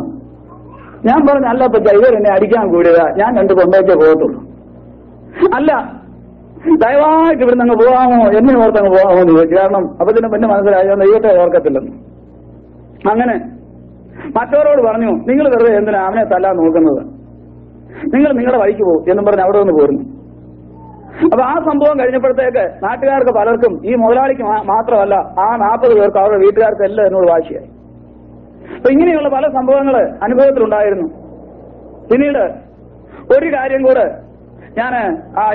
ഞാൻ പറഞ്ഞു, അല്ല അപ്പച്ച, ഇവരെന്നെ അടിക്കാൻ കൂടിയതാ, ഞാൻ 2 കൊണ്ടേക്കേ പോകത്തുള്ളൂ. അല്ല, ദയവായിട്ട് ഇവിടെ നിന്ന് പോകാമോ, എന്നെ ഓർത്തങ്ങ് പോകാമോ എന്ന് ചോദിച്ചു. കാരണം അപ്പച്ചന് പിന്നെ മനസ്സിലായോ ദൈവത്തെ ഓർക്കത്തില്ലെന്ന്. അങ്ങനെ മറ്റവരോട് പറഞ്ഞു, നിങ്ങൾ വെറുതെ എന്തിനാ അവനെ തല്ലാൻ നോക്കുന്നത്, നിങ്ങൾ നിങ്ങളുടെ വഴിക്ക് പോകും എന്നും പറഞ്ഞ് അവിടെ നിന്ന് പോരുന്നു. അപ്പൊ ആ സംഭവം കഴിഞ്ഞപ്പോഴത്തേക്ക് നാട്ടുകാർക്ക് പലർക്കും, ഈ മുതലാളിക്ക് മാത്രമല്ല ആ 40 പേർക്ക് അവരുടെ വീട്ടുകാർക്ക് എല്ലാം എന്നോട് വാശിയായി. അപ്പൊ ഇങ്ങനെയുള്ള പല സംഭവങ്ങൾ അനുഭവത്തിലുണ്ടായിരുന്നു. പിന്നീട് ഒരു കാര്യം കൂടെ ഞാൻ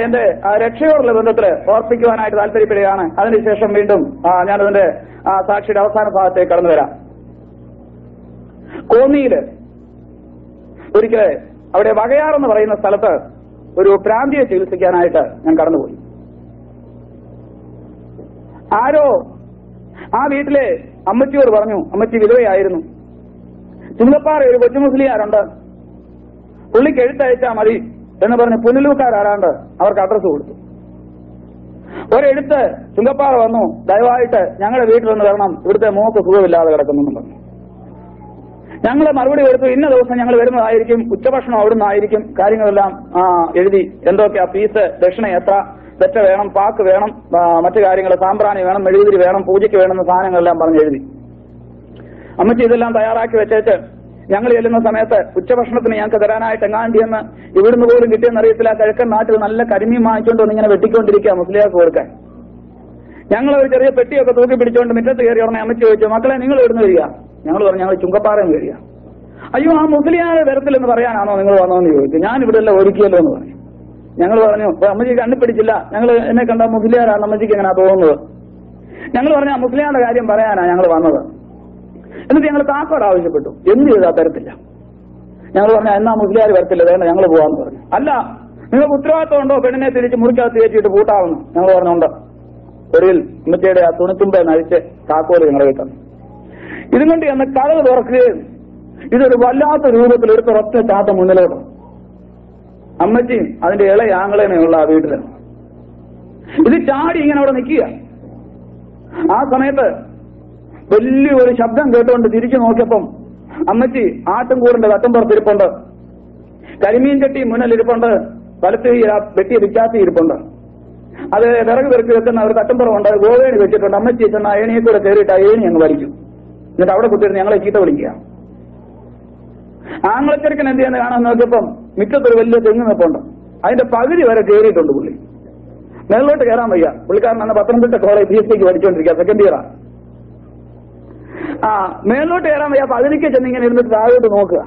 എന്റെ രക്ഷയോടുള്ള ബന്ധത്തില് ഓർപ്പിക്കുവാനായിട്ട് താല്പര്യപ്പെടുകയാണ്. അതിനുശേഷം വീണ്ടും ഞാനതിന്റെ സാക്ഷിയുടെ അവസാന ഭാഗത്തേക്ക് കടന്നു വരാം. കോന്നിയില് ഒരിക്കൽ അവിടെ വകയാർ എന്ന് പറയുന്ന സ്ഥലത്ത് ഒരു പ്രാന്തിയെ ചികിത്സിക്കാനായിട്ട് ഞാൻ കടന്നുപോയി. ആരോ ആ വീട്ടിലെ അമ്മച്ചിയോട് പറഞ്ഞു, അമ്മച്ചി വിധവയായിരുന്നു, ചുങ്കപ്പാറ ഒരു കൊച്ചു മുസ്ലിയാരുണ്ട്, പുള്ളിക്ക് എഴുത്തയച്ചാൽ മതി എന്ന് പറഞ്ഞ് പുനലൂക്കാരാണ്ട് അവർക്ക് അഡ്രസ് കൊടുത്തു. ഒരെഴുത്ത് ചുങ്കപ്പാറ വന്നു, ദയവായിട്ട് ഞങ്ങളുടെ വീട്ടിലൊന്ന് വരണം, ഇവിടുത്തെ മോക്ക് സുഖമില്ലാതെ കിടക്കുന്നു പറഞ്ഞു. ഞങ്ങൾ മറുപടി കൊടുത്തു, ഇന്ന ദിവസം ഞങ്ങൾ വരുന്നതായിരിക്കും, ഉച്ചഭക്ഷണം അവിടുന്ന് ആയിരിക്കും, കാര്യങ്ങളെല്ലാം എഴുതി, എന്തൊക്കെയാ ഫീസ്, ദക്ഷിണ എത്ര, വെറ്റ വേണം, പാക്ക് വേണം, മറ്റു കാര്യങ്ങൾ, സാമ്പ്രാണി വേണം, മെഴുകുതിരി വേണം, പൂജയ്ക്ക് വേണമെന്ന സാധനങ്ങളെല്ലാം പറഞ്ഞ് എഴുതി. അമ്മച്ചി ഇതെല്ലാം തയ്യാറാക്കി വെച്ചേച്ച് ഞങ്ങൾ ചെല്ലുന്ന സമയത്ത് ഉച്ചഭക്ഷണത്തിന് ഞങ്ങൾക്ക് തരാനായിട്ട് എങ്ങാണ്ടിയെന്ന് ഇവിടുന്ന് പോലും കിട്ടിയെന്ന് അറിയത്തില്ല. കിഴക്കൻ നാട്ടിൽ നല്ല കരിമീൻ വാങ്ങിച്ചുകൊണ്ട് വന്ന് ഇങ്ങനെ വെട്ടിക്കൊണ്ടിരിക്കുക മുസ്ലിയാർക്ക് കൊടുക്കാൻ. ഞങ്ങൾ ഒരു ചെറിയ പെട്ടിയൊക്കെ തൂക്കി പിടിച്ചുകൊണ്ട് മുറ്റത്ത് കയറി ഉടനെ അമ്മച്ചി ചോദിച്ചു, മക്കളെ നിങ്ങൾ ഇവിടുന്ന് വരിക? ഞങ്ങൾ പറഞ്ഞു, ഞങ്ങൾ ചുങ്കപ്പാറയിൽ വരിക. അയ്യോ, ആ മുസ്ലിയാരെ വരത്തില്ലെന്ന് പറയാനാണോ നിങ്ങൾ വന്നോന്ന് ചോദിച്ചു. ഞാൻ ഇവിടെ എല്ലാം ഒരുക്കിയല്ലോ എന്ന് പറഞ്ഞു. ഞങ്ങൾ പറഞ്ഞു, അമ്മച്ചി കണ്ണിപ്പിടിച്ചില്ല, ഞങ്ങൾ എന്നെ കണ്ട മുസ്ലിയാരാണ്, അമ്മച്ചിക്ക് എങ്ങനെയാ തോന്നുന്നത്. ഞങ്ങൾ പറഞ്ഞു, ആ മുസ്ലിയാരുടെ കാര്യം പറയാനാ ഞങ്ങൾ വന്നത്. എന്നിട്ട് ഞങ്ങൾ താക്കോട് ആവശ്യപ്പെട്ടു. എന്ത് ചെയ്താൽ തരത്തില്ല. ഞങ്ങൾ പറഞ്ഞു, എന്നാ മുസ്ലിയാർ വരത്തില്ല, വേണ്ട ഞങ്ങൾ പോവാന്ന് പറഞ്ഞു. അല്ല, നിങ്ങൾക്ക് ഉത്തരവാദിത്വം ഉണ്ടോ പെണ്ണിനെ തിരിച്ച് മുറിക്കകത്ത് കയറ്റിയിട്ട് പൂട്ടാവുന്നു? ഞങ്ങൾ പറഞ്ഞുണ്ട്. ഒരിൽ അമ്മച്ചിയുടെ ആ തുണിത്തുമ്പെ നഴിച്ച് താക്കോല് ഞങ്ങളെ കിട്ടുന്നു. ഇതും കൊണ്ട് എന്ന് കഥകൾ തുറക്കുകയും ഇതൊരു വല്ലാത്ത രൂപത്തിൽ ഒരു തുറച്ച ചാട്ടം മുന്നിലോട്ട്. അമ്മച്ചിയും അതിന്റെ ഇളയ ആങ്ങളേനെയുള്ള ആ വീട്ടില് ഇത് ചാടി ഇങ്ങനെ അവിടെ നിൽക്കുക. ആ സമയത്ത് വലിയൊരു ശബ്ദം കേട്ടുകൊണ്ട് തിരിച്ചു നോക്കിയപ്പം അമ്മച്ചി ആട്ടുംകൂടിന്റെ തട്ടുംപുറത്തിരിപ്പുണ്ട്, കരിമീൻ ചട്ടി മുന്നിലിരിപ്പുണ്ട്, വലത്ത് വെട്ടിയ വിച്ചാത്തി ഇരിപ്പുണ്ട്, അത് വിറക് പെറുക്കി വെക്കുന്ന ഒരു തട്ടുംപുറമുണ്ട്, ഗോവേണി വെച്ചിട്ടുണ്ട്. അമ്മച്ചി ചെന്ന ഏണിയെ കൂടെ കയറിയിട്ട് ആ ഏണി അങ്ങ് വലിക്കും. എന്നിട്ട് അവിടെ കുത്തിയിരുന്ന് ഞങ്ങളെ ചീത്ത വിളിക്കുക. ആങ്ങളച്ചെറുക്കൻ എന്ത് ചെയ്യാന്ന് കാണാൻ നോക്കിയപ്പം മിറ്റത്തൊരു വലിയ തെങ്ങ് നിൽപ്പുണ്ട്. അതിന്റെ പകുതി വരെ കയറിയിട്ടുണ്ട് പുള്ളി. മേളിലോട്ട് കയറാൻ വയ്യ. പുള്ളിക്കാരൻ അന്ന് പത്തനംതിട്ട കോളേജ് PhDക്ക് പഠിച്ചുകൊണ്ടിരിക്കുക, സെക്കൻഡ് ഇയറാ. മേളിലോട്ട് കയറാൻ വയ്യ. പകുതിക്ക് ചെന്ന് ഇങ്ങനെ ഇരുന്നിട്ട് താഴോട്ട് നോക്കുക.